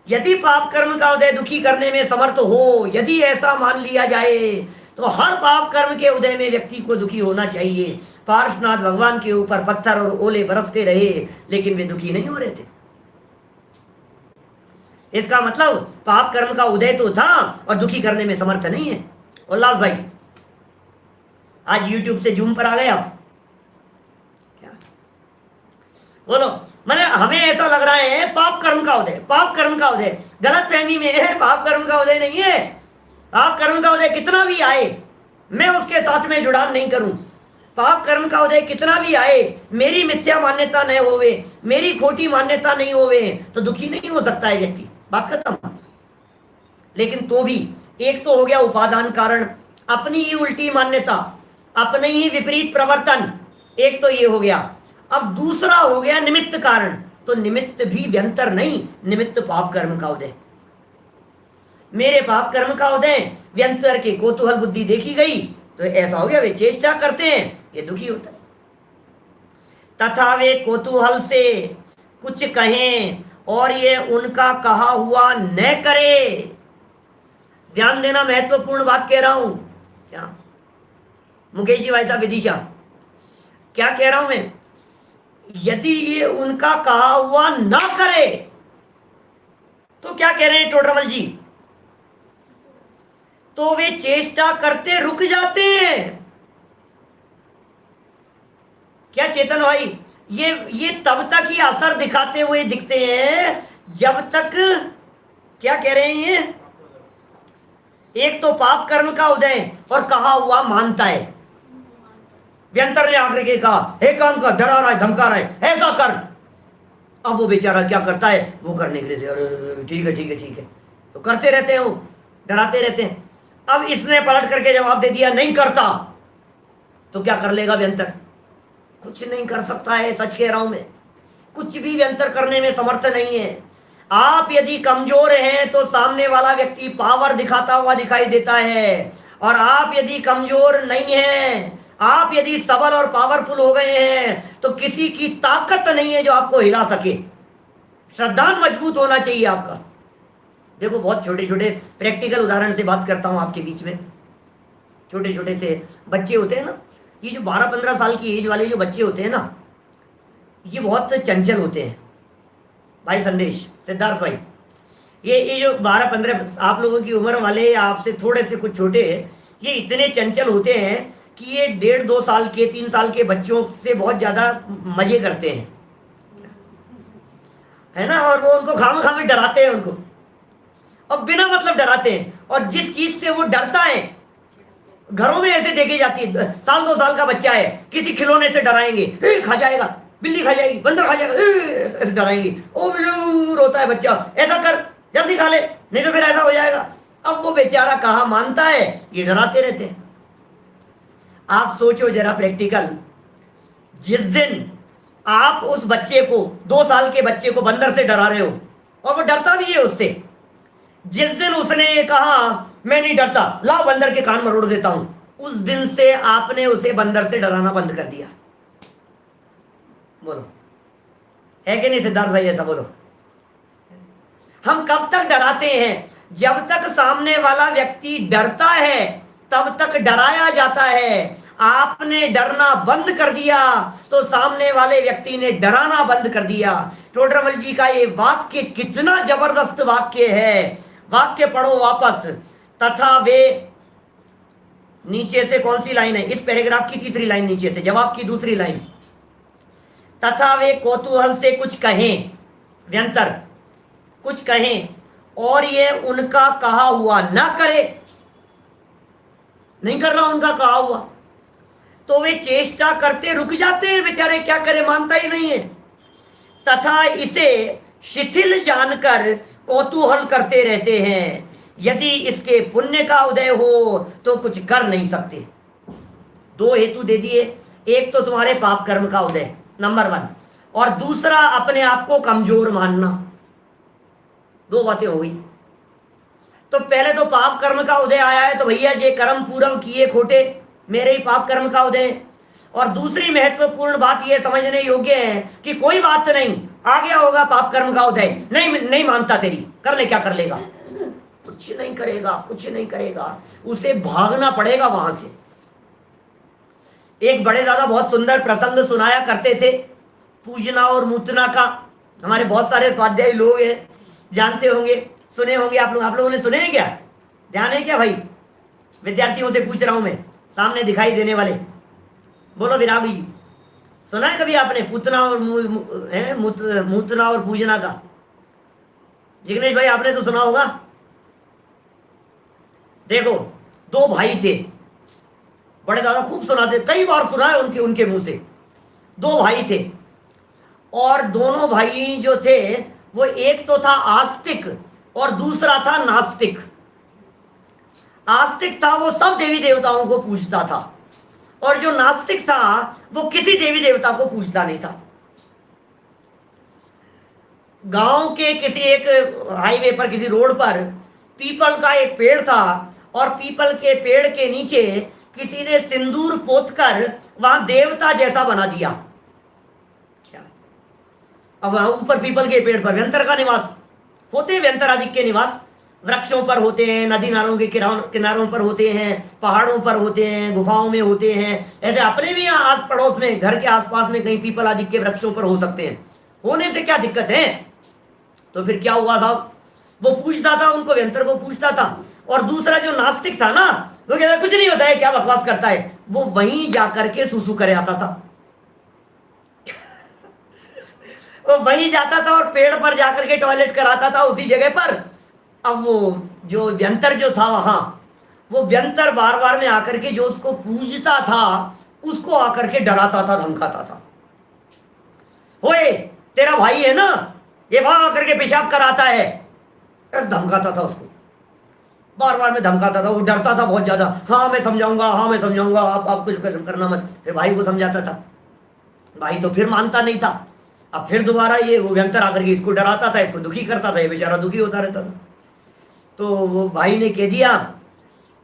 यदि पाप कर्म का उदय दुखी करने में समर्थ हो, यदि ऐसा मान लिया जाए, तो हर पाप कर्म के उदय में व्यक्ति को दुखी होना चाहिए। पार्श्वनाथ भगवान के ऊपर पत्थर और ओले बरसते रहे, लेकिन वे दुखी नहीं हो रहे थे। इसका मतलब पाप कर्म का उदय तो था और दुखी करने में समर्थ नहीं है। उल्लास भाई, आज YouTube से जूम पर आ गए आप? क्या बोलो? मैंने हमें ऐसा लग रहा है पाप कर्म का उदय, पाप कर्म का उदय। गलत फहमी में है, पाप कर्म का उदय नहीं है। पाप कर्म का उदय कितना भी आए, मैं उसके साथ में जुड़ाव नहीं करूं। पाप कर्म का उदय कितना भी आए, मेरी मिथ्या मान्यता नहीं होवे, मेरी खोटी मान्यता नहीं होवे, तो दुखी नहीं हो सकता है व्यक्ति। बात खत्म। लेकिन तो भी एक तो हो गया उपादान कारण, अपनी ही उल्टी मान्यता, अपने ही विपरीत प्रवर्तन, एक तो ये हो गया। अब दूसरा हो गया निमित्त कारण। तो निमित्त भी व्यंतर नहीं, निमित्त पाप कर्म का उदय। मेरे पाप कर्म का उदय व्यंतर के कौतूहल बुद्धि देखी गई, तो ऐसा हो गया, वे चेष्टा करते हैं, ये दुखी होता है। तथा वे कौतूहल से कुछ कहें और ये उनका कहा हुआ न करे। ध्यान देना, महत्वपूर्ण बात कह रहा हूं। क्या मुकेश जी, भाई साहब, विदिशा, क्या कह रहा हूं मैं? यदि ये उनका कहा हुआ ना करे, तो क्या कह रहे हैं टोडरमल जी? तो वे चेष्टा करते रुक जाते हैं। क्या चेतन भाई? ये तब तक ही असर दिखाते हुए दिखते हैं जब तक, क्या कह रहे हैं ये, एक तो पाप कर्म का उदय और कहा हुआ मानता है। व्यंतर ने आकर के कहा, हे काम कर, डरा रहा है, धमका रहा है, ऐसा कर। अब वो बेचारा क्या करता है? वो करने के लिए अरे ठीक है ठीक है ठीक है, तो करते रहते हैं, वो डराते रहते हैं। अब इसने पलट करके जवाब दे दिया, नहीं करता, तो क्या कर लेगा व्यंतर? कुछ नहीं कर सकता है। सच कह रहा हूं मैं, कुछ भी व्यंतर करने में समर्थ नहीं है। आप यदि कमजोर हैं तो सामने वाला व्यक्ति पावर दिखाता हुआ दिखाई देता है, और आप यदि कमजोर नहीं हैं, आप यदि सबल और पावरफुल हो गए हैं, तो किसी की ताकत नहीं है जो आपको हिला सके। श्रद्धा मजबूत होना चाहिए आपका। देखो, बहुत छोटे छोटे प्रैक्टिकल उदाहरण से बात करता हूं आपके बीच में। छोटे छोटे से बच्चे होते हैं ना, ये जो 12-15 साल की एज वाले जो बच्चे होते हैं ना, ये बहुत चंचल होते हैं। भाई संदेश, सिद्धार्थ भाई, ये जो 12-15 आप लोगों की उम्र वाले, आपसे थोड़े से कुछ छोटे, ये इतने चंचल होते हैं कि ये 1.5-2 साल के, 3 साल के बच्चों से बहुत ज़्यादा मजे करते हैं, है ना। और वो उनको खाम में डराते हैं उनको, और बिना मतलब डराते हैं। और जिस चीज़ से वो डरता है, घरों में ऐसे देखी जाती है, 1-2 साल का बच्चा है, किसी खिलौने से डराएंगे, खा जाएगा, बिल्ली खा जाएगी, बंदर खा जाएगा, ऐसे डराएंगे। ओ रोता है बच्चा, ऐसा कर, जल्दी खा ले, नहीं तो फिर ऐसा हो जाएगा। अब वो बेचारा कहाँ मानता है, ये डराते रहते हैं। आप सोचो जरा प्रैक्टिकल, जिस दिन आप उस बच्चे को, 2 साल के बच्चे को बंदर से डरा रहे हो और वो डरता भी है उससे, जिस दिन उसने ये कहा मैं नहीं डरता, लाओ बंदर के कान मरोड़ देता हूं, उस दिन से आपने उसे बंदर से डराना बंद कर दिया। बोलो है कि नहीं सिद्धार्थ भाई, ऐसा बोलो। हम कब तक डराते हैं? जब तक सामने वाला व्यक्ति डरता है तब तक डराया जाता है। आपने डरना बंद कर दिया तो सामने वाले व्यक्ति ने डराना बंद कर दिया। टोडरमल जी का ये वाक्य कितना जबरदस्त वाक्य है। वाक्य पढ़ो वापस। तथा वे, नीचे से कौन सी लाइन है? इस पैराग्राफ की तीसरी लाइन नीचे से, जवाब की दूसरी लाइन। तथा वे कौतूहल से कुछ कहें, व्यंतर कुछ कहें, और ये उनका कहा हुआ ना करे, नहीं कर रहा उनका कहा हुआ, तो वे चेष्टा करते रुक जाते हैं बेचारे, क्या करे, मानता ही नहीं है। तथा इसे शिथिल जानकर कौतूहल करते रहते हैं। यदि इसके पुण्य का उदय हो तो कुछ कर नहीं सकते। 2 हेतु दे दिए, एक तो तुम्हारे पाप कर्म का उदय, नंबर 1, और दूसरा अपने आप को कमजोर मानना। 2 बातें हो गई। तो पहले तो पाप कर्म का उदय आया है, तो भैया ये कर्म पूर्व किए खोटे, मेरे ही पाप कर्म का उदय। और दूसरी महत्वपूर्ण बात यह समझने योग्य है कि कोई बात नहीं, आ गया होगा पाप कर्म का उदय, नहीं मानता तेरी, कर ले, क्या कर लेगा, कुछ नहीं करेगा, कुछ नहीं करेगा, उसे भागना पड़ेगा वहां से। एक बड़े दादा बहुत सुंदर प्रसंग सुनाया करते थे, पूजना और मूतना का। हमारे बहुत सारे स्वाध्यायी लोग हैं, जानते होंगे, सुने होंगे आप लोगों ने सुने हैं क्या? ध्यान है क्या भाई? विद्यार्थियों से पूछ रहा हूं मैं, सामने दिखाई देने वाले, बोलो विरामी जी, सुना है कभी आपने पूतना और मूतना और पूजना का? जिग्नेश भाई आपने तो सुना होगा। देखो, 2 भाई थे, बड़े दादा खूब सुनाते, कई बार सुना है उनके मुंह से। 2 भाई थे और दोनों भाई जो थे वो एक तो था आस्तिक और दूसरा था नास्तिक। आस्तिक था वो सब देवी देवताओं को पूजता था, और जो नास्तिक था वो किसी देवी देवता को पूजता नहीं था। गांव के किसी एक हाईवे पर, किसी रोड पर पीपल का एक पेड़ था, और पीपल के पेड़ के नीचे किसी ने सिंदूर पोतकर वहां देवता जैसा बना दिया। क्या? अब वहां ऊपर पीपल के पेड़ पर व्यंतर का निवास होते हैं, व्यंतरादिक के निवास वृक्षों पर होते हैं, नदी नालों के किनारों पर होते हैं, पहाड़ों पर होते हैं, गुफाओं में होते हैं। ऐसे अपने भी यहाँ आस पड़ोस में, घर के आसपास में कहीं पीपल आदि के वृक्षों पर हो सकते हैं। होने से क्या दिक्कत है? तो फिर क्या हुआ था, वो पूछता था उनको, व्यंतर को पूछता था, और दूसरा जो नास्तिक था ना, वो कहता कुछ नहीं होता है, क्या बकवास करता है, वो वहीं जाकर के सुसु करे आता था। वो वहीं जाता था और पेड़ पर जाकर के टॉयलेट कराता था उसी जगह पर। अब वो जो व्यंतर जो था वहां, वो व्यंतर बार बार में आकर के जो उसको पूजता था उसको आकर के डराता था, धमकाता था। ओए तेरा भाई है ना, ये वहां आकर के पेशाब कराता है, धमकाता था उसको, बार बार में धमकाता था। वो डरता था बहुत ज्यादा, हाँ मैं समझाऊंगा, हाँ मैं समझाऊंगा, आप कुछ करना मत। फिर भाई को समझाता था, भाई तो फिर मानता नहीं था। अब फिर दोबारा ये वो व्यंतर आकर के इसको डराता था, इसको दुखी करता था, ये बेचारा दुखी होता रहता था। तो वो भाई ने कह दिया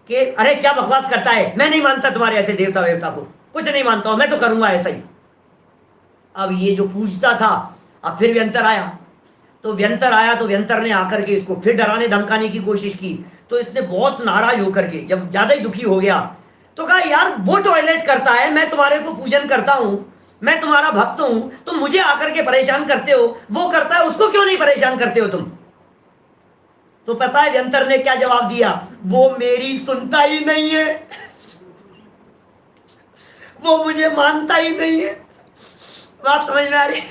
कि अरे क्या बकवास करता है, मैं नहीं मानता तुम्हारे ऐसे देवता वेवता को, कुछ नहीं मानता हूं, मैं तो करूंगा ऐसा ही। अब ये जो पूछता था, अब फिर व्यंतर आया, तो व्यंतर ने आकर के इसको फिर डराने धमकाने की कोशिश की। तो इसने बहुत नाराज होकर के, जब ज्यादा ही दुखी हो गया, तो कहा यार वो टॉयलेट करता है, मैं तुम्हारे को पूजन करता हूं, मैं तुम्हारा भक्त हूं, तुम मुझे आकर के परेशान करते हो, वो करता है उसको क्यों नहीं परेशान करते हो तुम? तो पता है व्यंतर ने क्या जवाब दिया? वो मेरी सुनता ही नहीं है, वो मुझे मानता ही नहीं है। बात समझ में आ रही?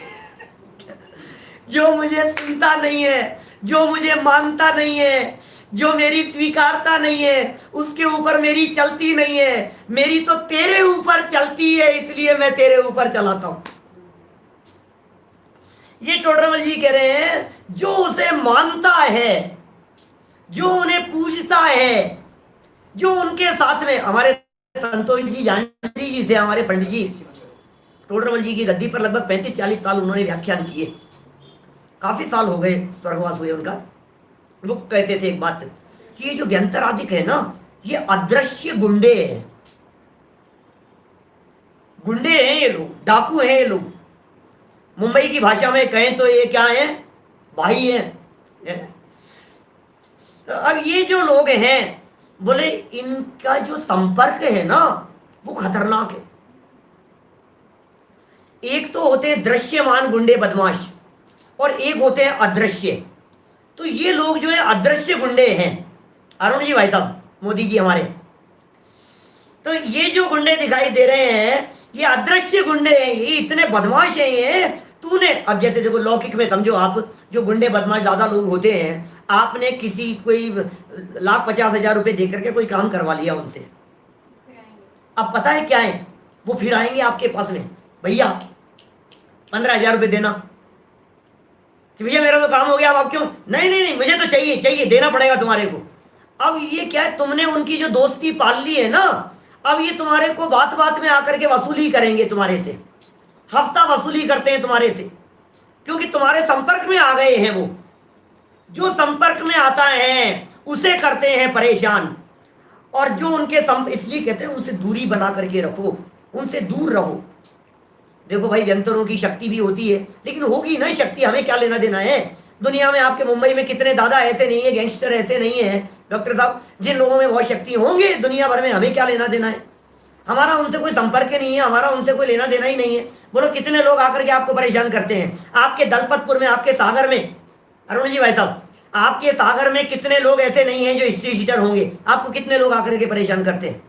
जो मुझे सुनता नहीं है, जो मुझे मानता नहीं है, जो मेरी स्वीकारता नहीं है, उसके ऊपर मेरी चलती नहीं है, मेरी तो तेरे ऊपर चलती है, इसलिए मैं तेरे ऊपर चलाता हूं। ये टोडरमल जी कह रहे हैं, जो उसे मानता है, जो उन्हें पूजता है, जो उनके साथ में, हमारे संतोष जी जानवी जी थे, हमारे पंडित जी, टोडरमल जी की गद्दी पर लगभग 35-40 साल उन्होंने व्याख्यान किए, काफी साल हो गए स्वर्गवास हुए उनका। वो कहते थे एक बात कि ये जो व्यंतराधिक है ना, ये अदृश्य गुंडे हैं, गुंडे हैं ये लोग, डाकू हैं ये लोग। मुंबई की भाषा में कहें तो ये क्या है, भाई हैं। अब ये जो लोग हैं, बोले इनका जो संपर्क है ना वो खतरनाक है। एक तो होते हैं दृश्यमान गुंडे बदमाश, और एक होते हैं अदृश्य। तो ये लोग जो है अदृश्य गुंडे हैं, अरुण जी भाई साहब, मोदी जी हमारे। तो ये जो गुंडे दिखाई दे रहे हैं ये अदृश्य गुंडे हैं, ये इतने बदमाश हैं ये। तूने अब जैसे देखो लौकिक में समझो आप, जो गुंडे बदमाश ज्यादा लोग होते हैं, आपने किसी कोई 1,50,000 रुपए देकर के कोई काम करवा लिया उनसे, अब पता है क्या है, वो फिर आएंगे आपके पास में, भैया 15,000 रुपए देना, कि भैया मेरा तो काम हो गया, अब आप क्यों, नहीं नहीं नहीं मुझे तो चाहिए चाहिए, देना पड़ेगा तुम्हारे को। अब ये क्या है, तुमने उनकी जो दोस्ती पाल ली है ना, अब ये तुम्हारे को बात बात में आकर के वसूली करेंगे तुम्हारे से, हफ्ता वसूली करते हैं तुम्हारे से, क्योंकि तुम्हारे संपर्क में आ गए हैं। वो जो संपर्क में आता है उसे करते हैं परेशान, और जो उनके इसलिए कहते हैं उनसे दूरी बना करके रखो, उनसे दूर रहो। देखो भाई, व्यंतरों की शक्ति भी होती है, लेकिन होगी ना शक्ति, हमें क्या लेना देना है। दुनिया में आपके मुंबई में कितने दादा ऐसे नहीं है, गैंगस्टर ऐसे नहीं है डॉक्टर साहब, जिन लोगों में बहुत शक्ति होंगे दुनिया भर में, हमें क्या लेना देना है, हमारा उनसे कोई संपर्क नहीं है, हमारा उनसे कोई लेना देना ही नहीं है। बोलो कितने लोग आकर के आपको परेशान करते हैं, आपके दलपतपुर में, आपके सागर में, अरुण जी भाई साहब, आपके सागर में कितने लोग ऐसे नहीं है जो हिस्ट्री शीटर होंगे, आपको कितने लोग आकर के परेशान करते हैं।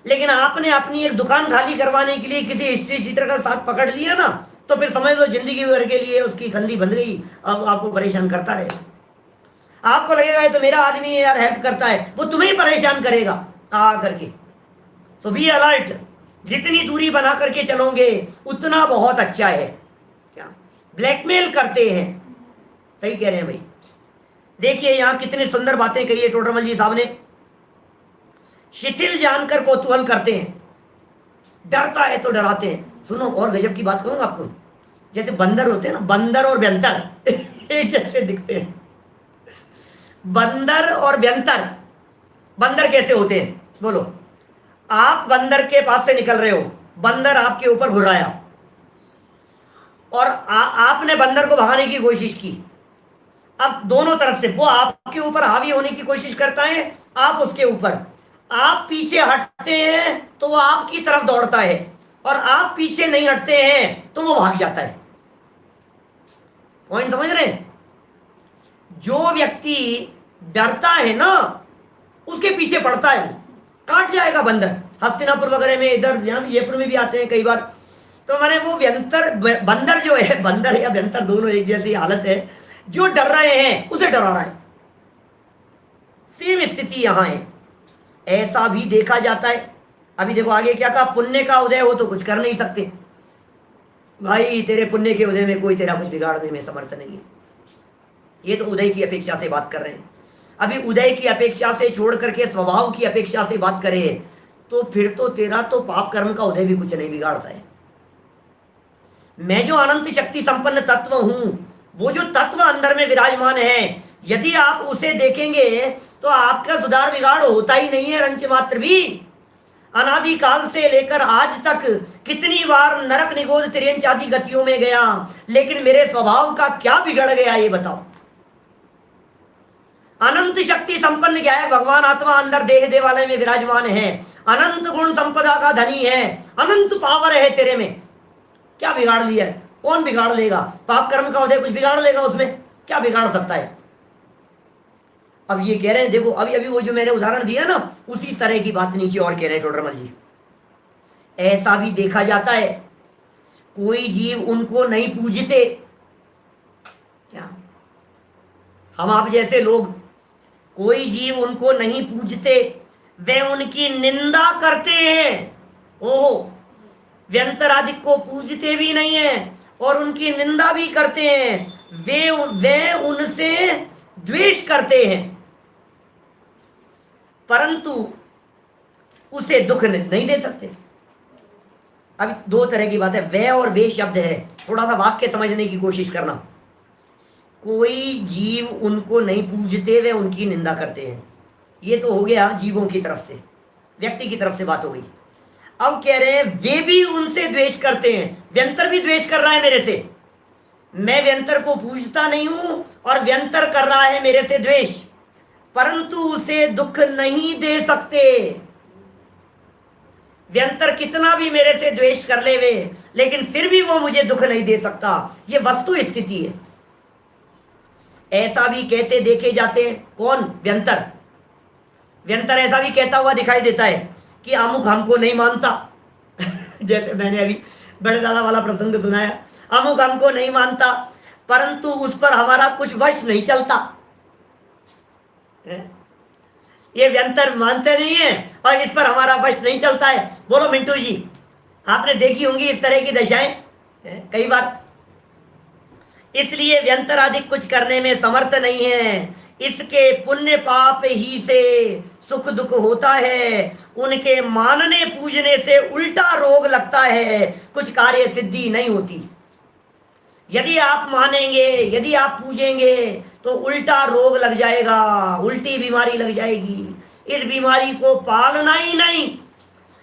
लेकिन आपने अपनी एक दुकान खाली करवाने के लिए किसी हिस्ट्री शीटर का साथ पकड़ लिया ना, तो फिर समझ लो जिंदगी भर के लिए उसकी खंडी बंध गई, अब आपको परेशान करता रहेगा। आपको लगेगा ये तो मेरा आदमी है यार, हेल्प करता है, वो तुम्हें ही परेशान करेगा आ करके। तो बी अलर्ट, जितनी दूरी बना करके चलोगे उतना बहुत अच्छा है। क्या ब्लैकमेल करते हैं, सही कह रहे हैं भाई। देखिए यहां कितनी सुंदर बातें कही है टोडरमल जी साहब ने। शिथिल जानकर कौतूहल करते हैं, डरता है तो डराते हैं। सुनो और गजब की बात कहूंगा आपको, जैसे बंदर होते हैं ना, बंदर और व्यंतर एक जैसे दिखते हैं। बंदर और व्यंतर, बंदर कैसे होते हैं बोलो, आप बंदर के पास से निकल रहे हो, बंदर आपके ऊपर घुराया, और आपने बंदर को भगाने की कोशिश की। अब दोनों तरफ से वो आपके ऊपर हावी होने की कोशिश करता है, आप उसके ऊपर, आप पीछे हटते हैं तो वो आपकी तरफ दौड़ता है, और आप पीछे नहीं हटते हैं तो वो भाग जाता है। पॉइंट समझ रहे हैं। जो व्यक्ति डरता है ना उसके पीछे पड़ता है, वो काट जाएगा बंदर। हस्तिनापुर वगैरह में, इधर यहाँ जयपुर में भी आते हैं कई बार। तो मैंने वो व्यंतर, बंदर जो है, बंदर या व्यंतर दोनों एक जैसी हालत है, जो डर रहे हैं उसे डरा रहा है। सेम स्थिति यहां है, ऐसा भी देखा जाता है। अभी देखो आगे क्या कहा, पुण्य का उदय हो तो कुछ कर नहीं सकते भाई, तेरे पुण्य के उदय में कोई तेरा कुछ बिगाड़ने में समर्थ नहीं है। ये तो उदय की अपेक्षा से बात कर रहे हैं। अभी उदय की अपेक्षा से छोड़ करके स्वभाव की अपेक्षा से बात करें तो फिर तो तेरा तो पाप कर्म का उदय भी कुछ नहीं बिगाड़ता है। मैं जो अनंत शक्ति संपन्न तत्व हूं, वो जो तत्व अंदर में विराजमान है, यदि आप उसे देखेंगे तो आपका सुधार बिगाड़ होता ही नहीं है रंच मात्र भी। अनादिकाल से लेकर आज तक कितनी बार नरक निगोद तिर्यंच आदि गतियों में गया, लेकिन मेरे स्वभाव का क्या बिगड़ गया ये बताओ। अनंत शक्ति संपन्न क्या है, भगवान आत्मा अंदर देह देवालय में विराजमान है, अनंत गुण संपदा का धनी है, अनंत पावर है तेरे में, क्या बिगाड़ लिया है? कौन बिगाड़ लेगा? पाप कर्म का उदय कुछ बिगाड़ लेगा उसमें? क्या बिगाड़ सकता है? अब ये कह रहे हैं, देखो अभी अभी वो जो मैंने उदाहरण दिया ना, उसी तरह की बात नीचे और कह रहे हैं टोडरमल जी। ऐसा भी देखा जाता है, कोई जीव उनको नहीं पूजते। क्या हम आप जैसे लोग, कोई जीव उनको नहीं पूजते, वे उनकी निंदा करते हैं। ओहो, व्यंतरादिक को पूजते भी नहीं है और उनकी निंदा भी करते हैं। वे उनसे द्वेष करते हैं, परंतु उसे दुख नहीं दे सकते। अब दो तरह की बात है, वे और वे शब्द है, थोड़ा सा वाक्य समझने की कोशिश करना। कोई जीव उनको नहीं पूजते, वे उनकी निंदा करते हैं। ये तो हो गया जीवों की तरफ से, व्यक्ति की तरफ से बात हो गई। अब कह रहे हैं वे भी उनसे द्वेष करते हैं। व्यंतर भी द्वेष कर रहा है मेरे से, मैं व्यंतर को पूजता नहीं हूं और व्यंतर कर रहा है मेरे से द्वेष, परंतु उसे दुख नहीं दे सकते। व्यंतर कितना भी मेरे से द्वेष कर ले वे, लेकिन फिर भी वो मुझे दुख नहीं दे सकता। ये वस्तु स्थिति है। ऐसा भी कहते देखे जाते हैं। कौन? व्यंतर। व्यंतर ऐसा भी कहता हुआ दिखाई देता है कि अमुक हमको नहीं मानता जैसे मैंने अभी बड़े दादा वाला प्रसंग सुनाया, अमुक हमको नहीं मानता, परंतु उस पर हमारा कुछ वश नहीं चलता। ये व्यंतर मानते नहीं है और इस पर हमारा वश नहीं चलता है। बोलो मिंटू जी, आपने देखी होंगी इस तरह की दशाएं कई बार। इसलिए व्यंतर आदि कुछ करने में समर्थ नहीं है। इसके पुण्य पाप ही से सुख दुख होता है। उनके मानने पूजने से उल्टा रोग लगता है, कुछ कार्य सिद्धि नहीं होती। यदि आप मानेंगे, यदि आप पूजेंगे तो उल्टा रोग लग जाएगा, उल्टी बीमारी लग जाएगी। इस बीमारी को पालना ही नहीं,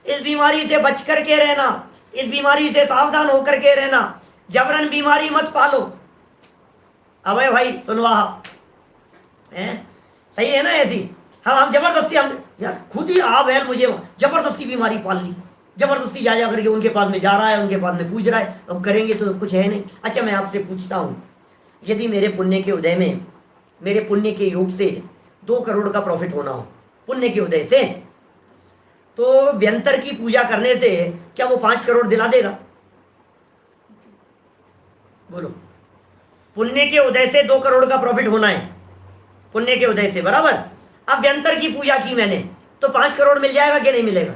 इस बीमारी से बच करके रहना, इस बीमारी से सावधान होकर के रहना। जबरन बीमारी मत पालो। अबे भाई सुनवा है, सही है ना? ऐसी हम जबरदस्ती, हम यार खुद ही आप है, मुझे जबरदस्ती बीमारी पाल ली, जबरदस्ती जा जा करके उनके पास में जा रहा है, उनके पास में पूज रहा है। अब करेंगे तो कुछ है नहीं। अच्छा मैं आपसे पूछता हूँ, यदि मेरे पुण्य के उदय में, मेरे पुण्य के योग से 2 करोड़ का प्रॉफिट होना हो, पुण्य के उदय से, तो व्यंतर की पूजा करने से क्या वो 5 करोड़ दिला देगा? बोलो। पुण्य के उदय से 2 करोड़ का प्रॉफिट होना है, पुण्य के उदय से, बराबर। अब व्यंतर की पूजा की मैंने तो 5 करोड़ मिल जाएगा कि नहीं मिलेगा?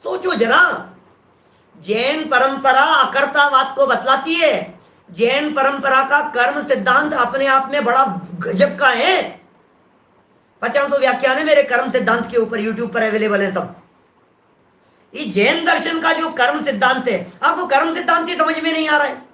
सोचो जरा। जैन परंपरा अकर्तावाद को बतलाती है। जैन परंपरा का कर्म सिद्धांत अपने आप में बड़ा गजब का है। 500 व्याख्यान है मेरे कर्म सिद्धांत के ऊपर, यूट्यूब पर अवेलेबल है सब। ये जैन दर्शन का जो कर्म सिद्धांत है, आपको कर्म सिद्धांत ही समझ में नहीं आ रहा है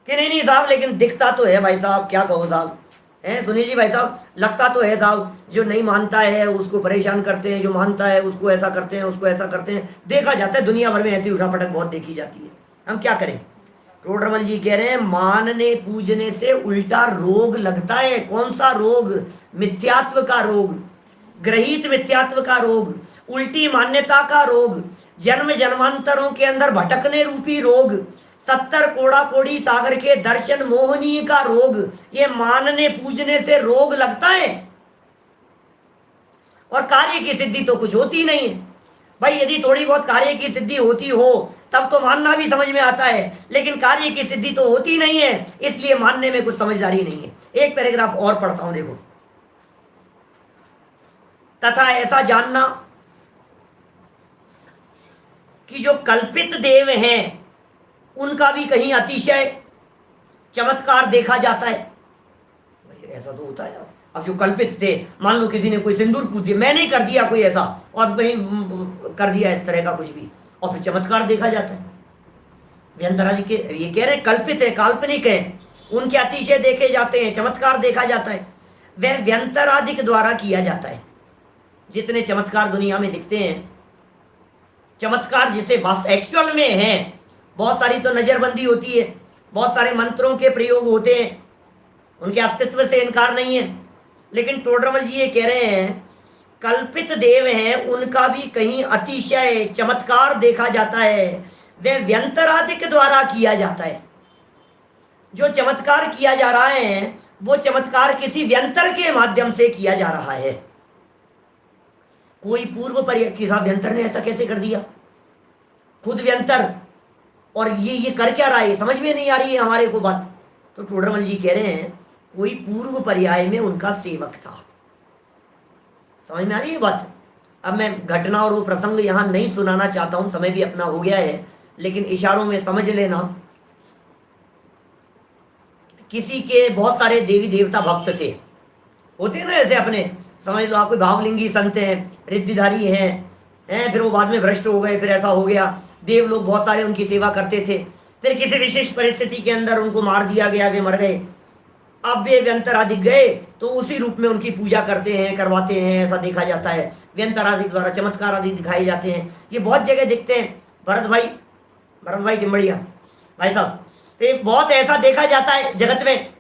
कि नहीं साहब, लेकिन दिखता तो है भाई साहब, क्या कहो साहब, है सुनील जी भाई साहब, लगता तो है साहब, जो नहीं मानता है उसको परेशान करते हैं, जो मानता है उसको ऐसा करते हैं, उसको ऐसा करते हैं। देखा जाता है दुनिया भर में ऐसी उठापटक बहुत देखी जाती है। हम क्या करें? टोडरमल जी कह रहे हैं मानने पूजने से उल्टा रोग लगता है। कौन सा रोग? मिथ्यात्व का रोग, ग्रहित मिथ्यात्व का रोग, उल्टी मान्यता का रोग, जन्म जन्मांतरों के अंदर भटकने रूपी रोग, 70 कोड़ा कोड़ी सागर के दर्शन मोहनी का रोग। ये मानने पूजने से रोग लगता है और कार्य की सिद्धि तो कुछ होती नहीं है। भाई यदि थोड़ी बहुत कार्य की सिद्धि होती हो तब तो मानना भी समझ में आता है, लेकिन कार्य की सिद्धि तो होती नहीं है, इसलिए मानने में कुछ समझदारी नहीं है। एक पैराग्राफ और पढ़ता हूं, देखो। तथा ऐसा जानना कि जो कल्पित देव हैं उनका भी कहीं अतिशय चमत्कार देखा जाता है। भाई ऐसा तो होता है। अब जो कल्पित थे, मान लो किसी ने कोई सिंदूर पूछ दिया, मैंने कर दिया कोई ऐसा, और वही कर दिया इस तरह का कुछ भी, और फिर चमत्कार देखा जाता है। व्यंतरा जी के ये कह रहे कल्पित है, काल्पनिक है, उनके अतिशय देखे जाते हैं, चमत्कार देखा जाता है। वह व्यंतरादि के द्वारा किया जाता है। जितने चमत्कार दुनिया में दिखते हैं, चमत्कार जिसे एक्चुअल में है, बहुत सारी तो नजरबंदी होती है, बहुत सारे मंत्रों के प्रयोग होते हैं, उनके अस्तित्व से इनकार नहीं है। लेकिन टोडरमल जी ये कह रहे हैं कल्पित देव हैं उनका भी कहीं अतिशय चमत्कार देखा जाता है। वह व्यंतरादि के द्वारा किया जाता है। जो चमत्कार किया जा रहा है वो चमत्कार किसी व्यंतर के माध्यम से किया जा रहा है। कोई पूर्व पर कि साहब व्यंतर ने ऐसा कैसे कर दिया, खुद व्यंतर, और ये कर क्या रहा है, समझ में नहीं आ रही है हमारे को बात। तो टोडरमल जी कह रहे हैं कोई पूर्व पर्याय में उनका सेवक था। समझ में आ रही है बात? अब मैं घटना और वो प्रसंग यहां नहीं सुनाना चाहता हूं, समय भी अपना हो गया है, लेकिन इशारों में समझ लेना। किसी के बहुत सारे देवी देवता भक्त थे, होते ना ऐसे अपने समझ लो आप कोई भावलिंगी संत हैं, रिद्धिधारी हैं, फिर वो बाद में भ्रष्ट हो गए, फिर ऐसा हो गया। देव लोग बहुत सारे उनकी सेवा करते थे, फिर किसी विशेष परिस्थिति के अंदर उनको मार दिया गया, वे मर गए। अब वे व्यंतराधिक गए तो उसी रूप में उनकी पूजा करते हैं, करवाते हैं, ऐसा देखा जाता है। व्यंतराधिक द्वारा चमत्कार आदि दिखाए जाते हैं, ये बहुत जगह दिखते हैं। भरत भाई टिम्बड़िया भाई साहब, तो ये बहुत ऐसा देखा जाता है जगत में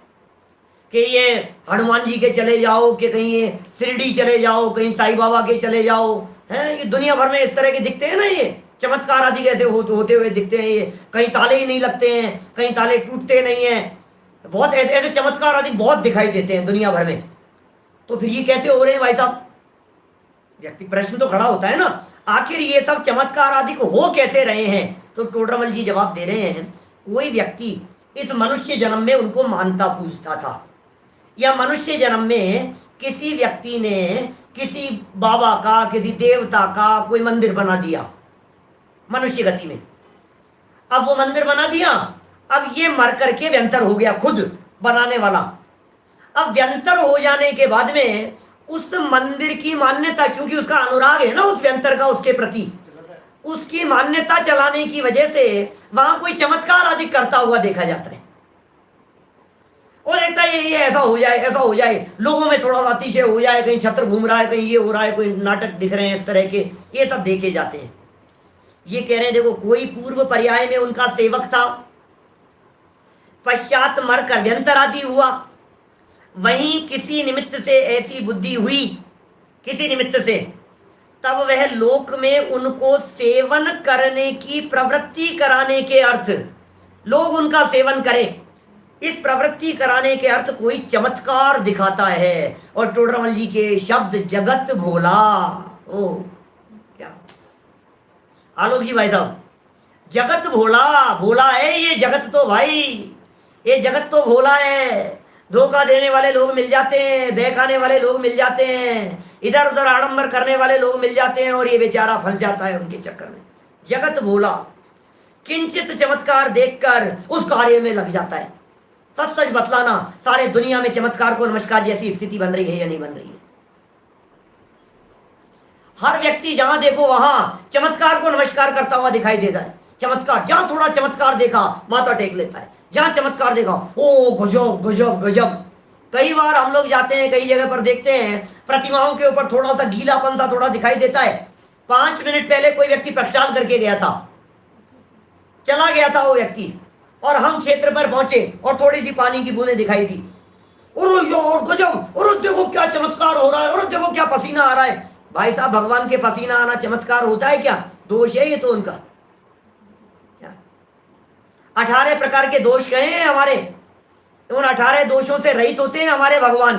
कि ये हनुमान जी के चले जाओ, कि कहीं ये शिरडी चले जाओ, कहीं साईं बाबा के चले जाओ, हैं, ये दुनिया भर में इस तरह के दिखते हैं ना, ये चमत्कार आदि कैसे होते हुए दिखते हैं। ये कहीं ताले ही नहीं लगते हैं, कहीं ताले टूटते नहीं हैं, बहुत ऐसे ऐसे चमत्कार आदि बहुत दिखाई देते हैं दुनिया भर में। तो फिर ये कैसे हो रहे हैं भाई साहब? व्यक्ति प्रश्न तो खड़ा होता है ना, आखिर ये सब चमत्कार आदि को हो कैसे रहे हैं? तो टोडरमल जी जवाब दे रहे हैं, कोई व्यक्ति इस मनुष्य जन्म में उनको मानता पूजता था, या मनुष्य जन्म में किसी व्यक्ति ने किसी बाबा का, किसी देवता का कोई मंदिर बना दिया मनुष्य गति में। अब वो मंदिर बना दिया, अब ये मर करके व्यंतर हो गया खुद बनाने वाला। अब व्यंतर हो जाने के बाद में उस मंदिर की मान्यता, क्योंकि उसका अनुराग है ना उस व्यंतर का उसके प्रति, उसकी मान्यता चलाने की वजह से वहां कोई चमत्कार आदि करता हुआ देखा जाता है। और देखता है ये ऐसा हो जाए, ऐसा हो जाए, लोगों में थोड़ा सा अतिशय हो जाए, कहीं छत्र घूम रहा है, कहीं ये हो रहा है, कोई नाटक दिख रहे हैं इस तरह के, ये सब देखे जाते हैं। ये कह रहे हैं देखो, कोई पूर्व पर्याय में उनका सेवक था, पश्चात मरकर व्यंतर आदि हुआ, वहीं किसी निमित्त से ऐसी बुद्धि हुई, किसी निमित्त से, तब वह लोक में उनको सेवन करने की प्रवृत्ति कराने के अर्थ, लोग उनका सेवन करें, इस प्रवृत्ति कराने के अर्थ कोई चमत्कार दिखाता है। और टोडरमल जी के शब्द जगत भोला। ओ क्या आलोक जी भाई साहब, जगत भोला, भोला है ये जगत तो भाई, ये जगत तो भोला है। धोखा देने वाले लोग मिल जाते हैं, बहकाने वाले लोग मिल जाते हैं, इधर उधर आडंबर करने वाले लोग मिल जाते हैं, और ये बेचारा फंस जाता है उनके चक्कर में। जगत भोला किंचित चमत्कार देखकर उस कार्य में लग जाता है। सच सच बतलाना, सारे दुनिया में चमत्कार को नमस्कार जैसी स्थिति बन रही है या नहीं बन रही है? हर व्यक्ति जहां देखो वहां चमत्कार को नमस्कार करता हुआ दिखाई देता है। चमत्कार, जहां थोड़ा चमत्कार देखा माथा टेक लेता है, जहां चमत्कार देखा ओ गजब गजब गजब। कई बार हम लोग जाते हैं, कई जगह पर देखते हैं प्रतिमाओं के ऊपर थोड़ा सा गीलापन सा थोड़ा दिखाई देता है। 5 मिनट पहले कोई व्यक्ति प्रक्षाल करके गया था, चला गया था वो व्यक्ति, और हम क्षेत्र पर पहुंचे और थोड़ी सी पानी की बूंदें दिखाई दी, और यार गजब, और देखो क्या चमत्कार हो रहा है, और देखो क्या पसीना आ रहा है। भाई साहब, भगवान के पसीना आना चमत्कार होता है क्या? दोष है ये तो उनका। 18 प्रकार के दोष कहे हैं हमारे, उन 18 दोषों से रहित होते हैं हमारे भगवान।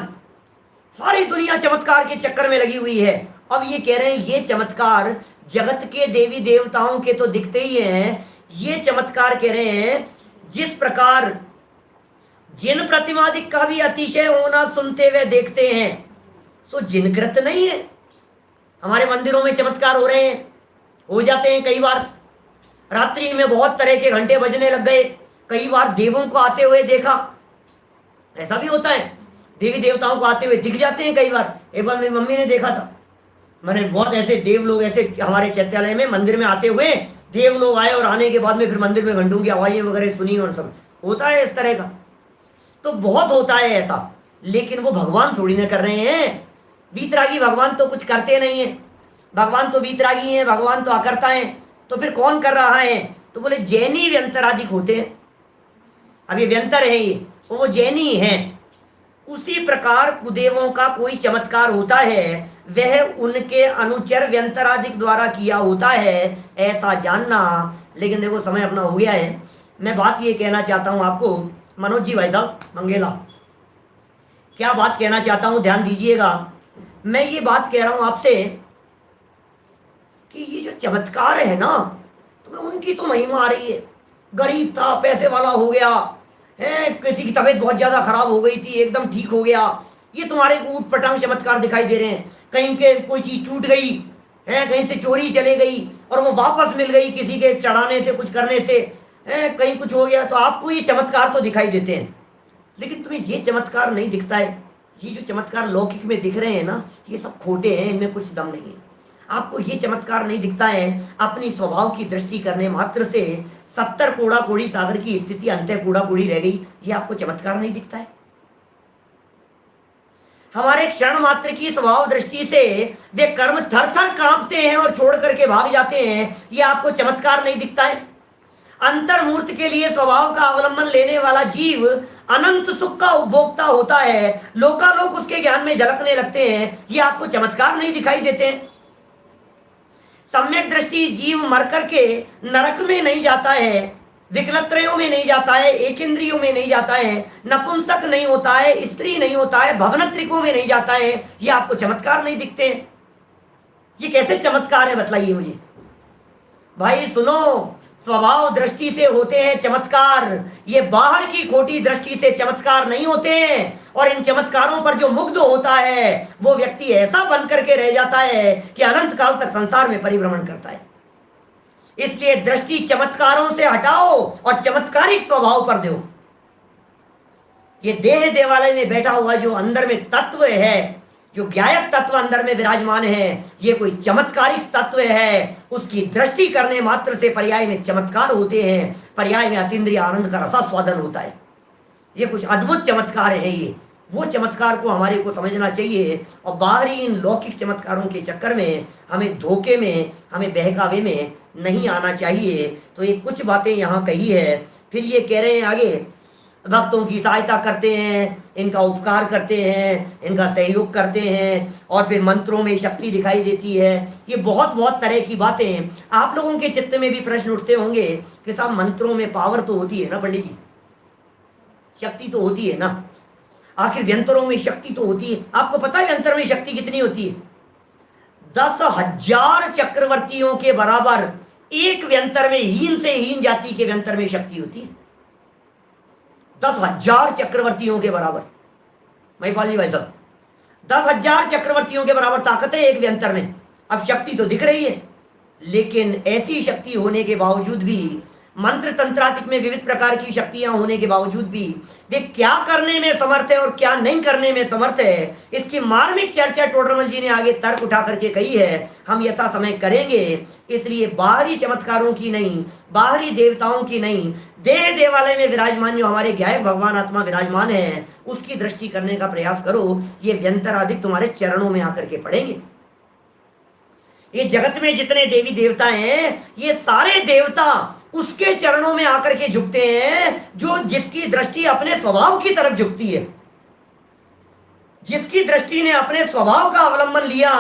सारी दुनिया चमत्कार के चक्कर में लगी हुई है। अब ये कह रहे हैं ये चमत्कार जगत के देवी देवताओं के तो दिखते ही हैं, ये चमत्कार कह रहे हैं जिस प्रकार जिन प्रतिमादिक का भी अतिशय होना सुनते हुए देखते हैं, सो जिनकृत नहीं है। हमारे मंदिरों में चमत्कार हो रहे हैं, हो जाते हैं। कई बार रात्रि में बहुत तरह के घंटे बजने लग गए, कई बार देवों को आते हुए देखा, ऐसा भी होता है, देवी देवताओं को आते हुए दिख जाते हैं कई बार। एक बार मेरी मम्मी ने देखा था, मैंने बहुत ऐसे देव लोग ऐसे हमारे चैत्यालय में मंदिर में आते हुए देव लोग आए, और आने के बाद में फिर मंदिर में घंटों की आवाजें वगैरह सुनी, और सब होता है इस तरह का, तो बहुत होता है ऐसा। लेकिन वो भगवान थोड़ी ना कर रहे हैं। वीतरागी भगवान तो कुछ करते नहीं है, भगवान तो वीतरागी हैं, भगवान तो अकर्ता हैं। तो फिर कौन कर रहा है? तो बोले जैनी व्यंतराधिक होते हैं। अब ये व्यंतर है, ये वो जैनी हैं। उसी प्रकार कुदेवों का कोई चमत्कार होता है, वह उनके अनुचर व्यंतराधिक द्वारा किया होता है, ऐसा जानना। लेकिन देखो समय अपना हो गया है, मैं बात ये कहना चाहता हूं आपको, मनोज जी भाई साहब मंगेला, क्या बात कहना चाहता हूं ध्यान दीजिएगा। मैं ये बात कह रहा हूं आपसे कि ये जो चमत्कार है ना, तो उनकी तो महिमा आ रही है। गरीब था, पैसे वाला हो गया है, किसी की तबीयत बहुत ज्यादा खराब हो गई थी, एकदम ठीक हो गया, ये तुम्हारे को ऊट पटांग चमत्कार दिखाई दे रहे हैं। कहीं के कोई चीज टूट गई है, कहीं से चोरी चले गई और वो वापस मिल गई किसी के चढ़ाने से, कुछ करने से है, कहीं कुछ हो गया, तो आपको ये चमत्कार तो दिखाई देते हैं। लेकिन तुम्हें ये चमत्कार नहीं दिखता है ये जो चमत्कार लौकिक में दिख रहे हैं ना, ये सब खोटे हैं, इनमें कुछ दम नहीं है। आपको ये चमत्कार नहीं दिखता है अपनी स्वभाव की दृष्टि करने मात्र से 70 कोड़ा कोड़ी सागर की स्थिति अंत कोड़ा कोड़ी रह गई, ये आपको चमत्कार नहीं दिखता है। हमारे क्षण मात्र की स्वभाव दृष्टि से वे कर्म थर थर कांपते हैं और छोड़ करके भाग जाते हैं, ये आपको चमत्कार नहीं दिखता है। अंतर्मूर्त के लिए स्वभाव का अवलंबन लेने वाला जीव अनंत सुख का उपभोक्ता होता है, लोकालोक उसके ज्ञान में झलकने लगते हैं, ये आपको चमत्कार नहीं दिखाई देते। सम्यक दृष्टि जीव मर करके नरक में नहीं जाता है, विकलत्रयों में नहीं जाता है, एक इंद्रियों में नहीं जाता है, नपुंसक नहीं होता है, स्त्री नहीं होता है, भवनत्रिकों में नहीं जाता है, ये आपको चमत्कार नहीं दिखते। ये कैसे चमत्कार है बतलाइए मुझे। भाई सुनो, स्वभाव दृष्टि से होते हैं चमत्कार, ये बाहर की खोटी दृष्टि से चमत्कार नहीं होते हैं। और इन चमत्कारों पर जो मुग्ध होता है वो व्यक्ति ऐसा बन करके रह जाता है कि अनंत काल तक संसार में परिभ्रमण करता है। इसलिए दृष्टि चमत्कारों से हटाओ और चमत्कारिक स्वभाव पर दो। ये देह देवालय में बैठा हुआ जो अंदर में तत्व है, जो ज्ञायक तत्व अंदर में विराजमान है, ये कोई चमत्कारिक तत्व है। उसकी दृष्टि करने मात्र से पर्याय में चमत्कार होते हैं, पर्याय में अतीन्द्रिय आनंद का रसास्वादन होता है। ये कुछ अद्भुत चमत्कार है। ये वो चमत्कार को हमारे को समझना चाहिए और बाहरी इन लौकिक चमत्कारों के चक्कर में हमें धोखे में, हमें बहकावे में नहीं आना चाहिए। तो ये कुछ बातें यहाँ कही है। फिर ये कह रहे हैं आगे, भक्तों की सहायता करते हैं, इनका उपकार करते हैं, इनका सहयोग करते हैं, और फिर मंत्रों में शक्ति दिखाई देती है। ये बहुत बहुत तरह की बातें। आप लोगों के चित्त में भी प्रश्न उठते होंगे कि साहब मंत्रों में पावर तो होती है ना पंडित जी, शक्ति तो होती है ना, आखिर व्यंतरों में शक्ति तो होती है। आपको पता है व्यंतर में शक्ति कितनी होती है? 10,000 चक्रवर्तियों के बराबर एक व्यंतर में, हीन से हीन जाति के व्यंतर में शक्ति होती है। 10,000 चक्रवर्तियों के बराबर। महिपाल जी भाई साहब, 10,000 चक्रवर्तियों के बराबर ताकत है एक व्यंतर में। अब शक्ति तो दिख रही है, लेकिन ऐसी शक्ति होने के बावजूद भी, मंत्र तंत्रातिक में विविध प्रकार की शक्तियां होने के बावजूद भी वे क्या करने में समर्थ है और क्या नहीं करने में समर्थ है, इसकी मार्मिक चर्चा टोडरमल जी ने आगे तर्क उठा करके कही है। हम यथा समय करेंगे। इसलिए बाहरी चमत्कारों की नहीं, बाहरी देवताओं की नहीं, देह देवालय में विराजमान जो हमारे ज्ञायक भगवान आत्मा विराजमान है, उसकी दृष्टि करने का प्रयास करो। ये व्यंतर अधिक तुम्हारे चरणों में आकर के पड़ेंगे। ये जगत में जितने देवी देवता हैं, ये सारे देवता उसके चरणों में आकर के झुकते हैं जो जिसकी दृष्टि अपने स्वभाव की तरफ झुकती है। जिसकी दृष्टि ने अपने स्वभाव का अवलंबन लिया,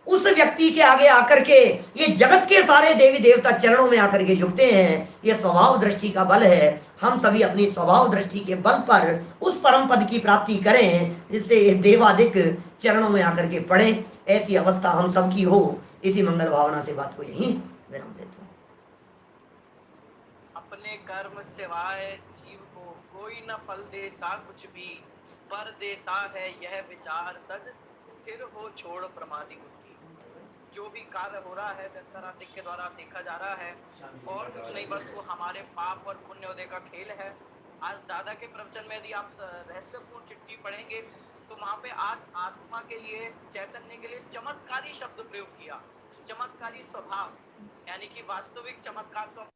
उस व्यक्ति के आगे आकर के ये जगत के सारे देवी देवता चरणों में आकर के झुकते हैं। ये स्वभाव दृष्टि का बल है। हम सभी अपनी स्वभाव दृष्टि के बल पर उस परम पद की प्राप्ति करें जिससे ये देवादिक चरणों में आकर के पड़े। ऐसी अवस्था हम सबकी हो। इसी मंगल भावना से बात को यहीं विराम देता हूं।
अपने कर्म सिवाय जीव को कोई न फल देता कुछ भी, पर देता है यह विचार तज स्थिर हो छोड़ प्रमादी बुद्धि। जो भी कार्य हो रहा है व्यंतरातिक के द्वारा देखा जा रहा है, और कुछ नहीं, बस वो हमारे पाप और पुण्योदय का खेल है। आज दादा के प्रवचन में यदि आप रहस्यपूर्ण चिट्ठी पढ़ेंगे तो वहाँ पे आज आत्मा के लिए, चैतन्य के लिए चमत्कारी शब्द प्रयोग किया। चमत्कारी स्वभाव, यानी कि वास्तविक चमत्कार तो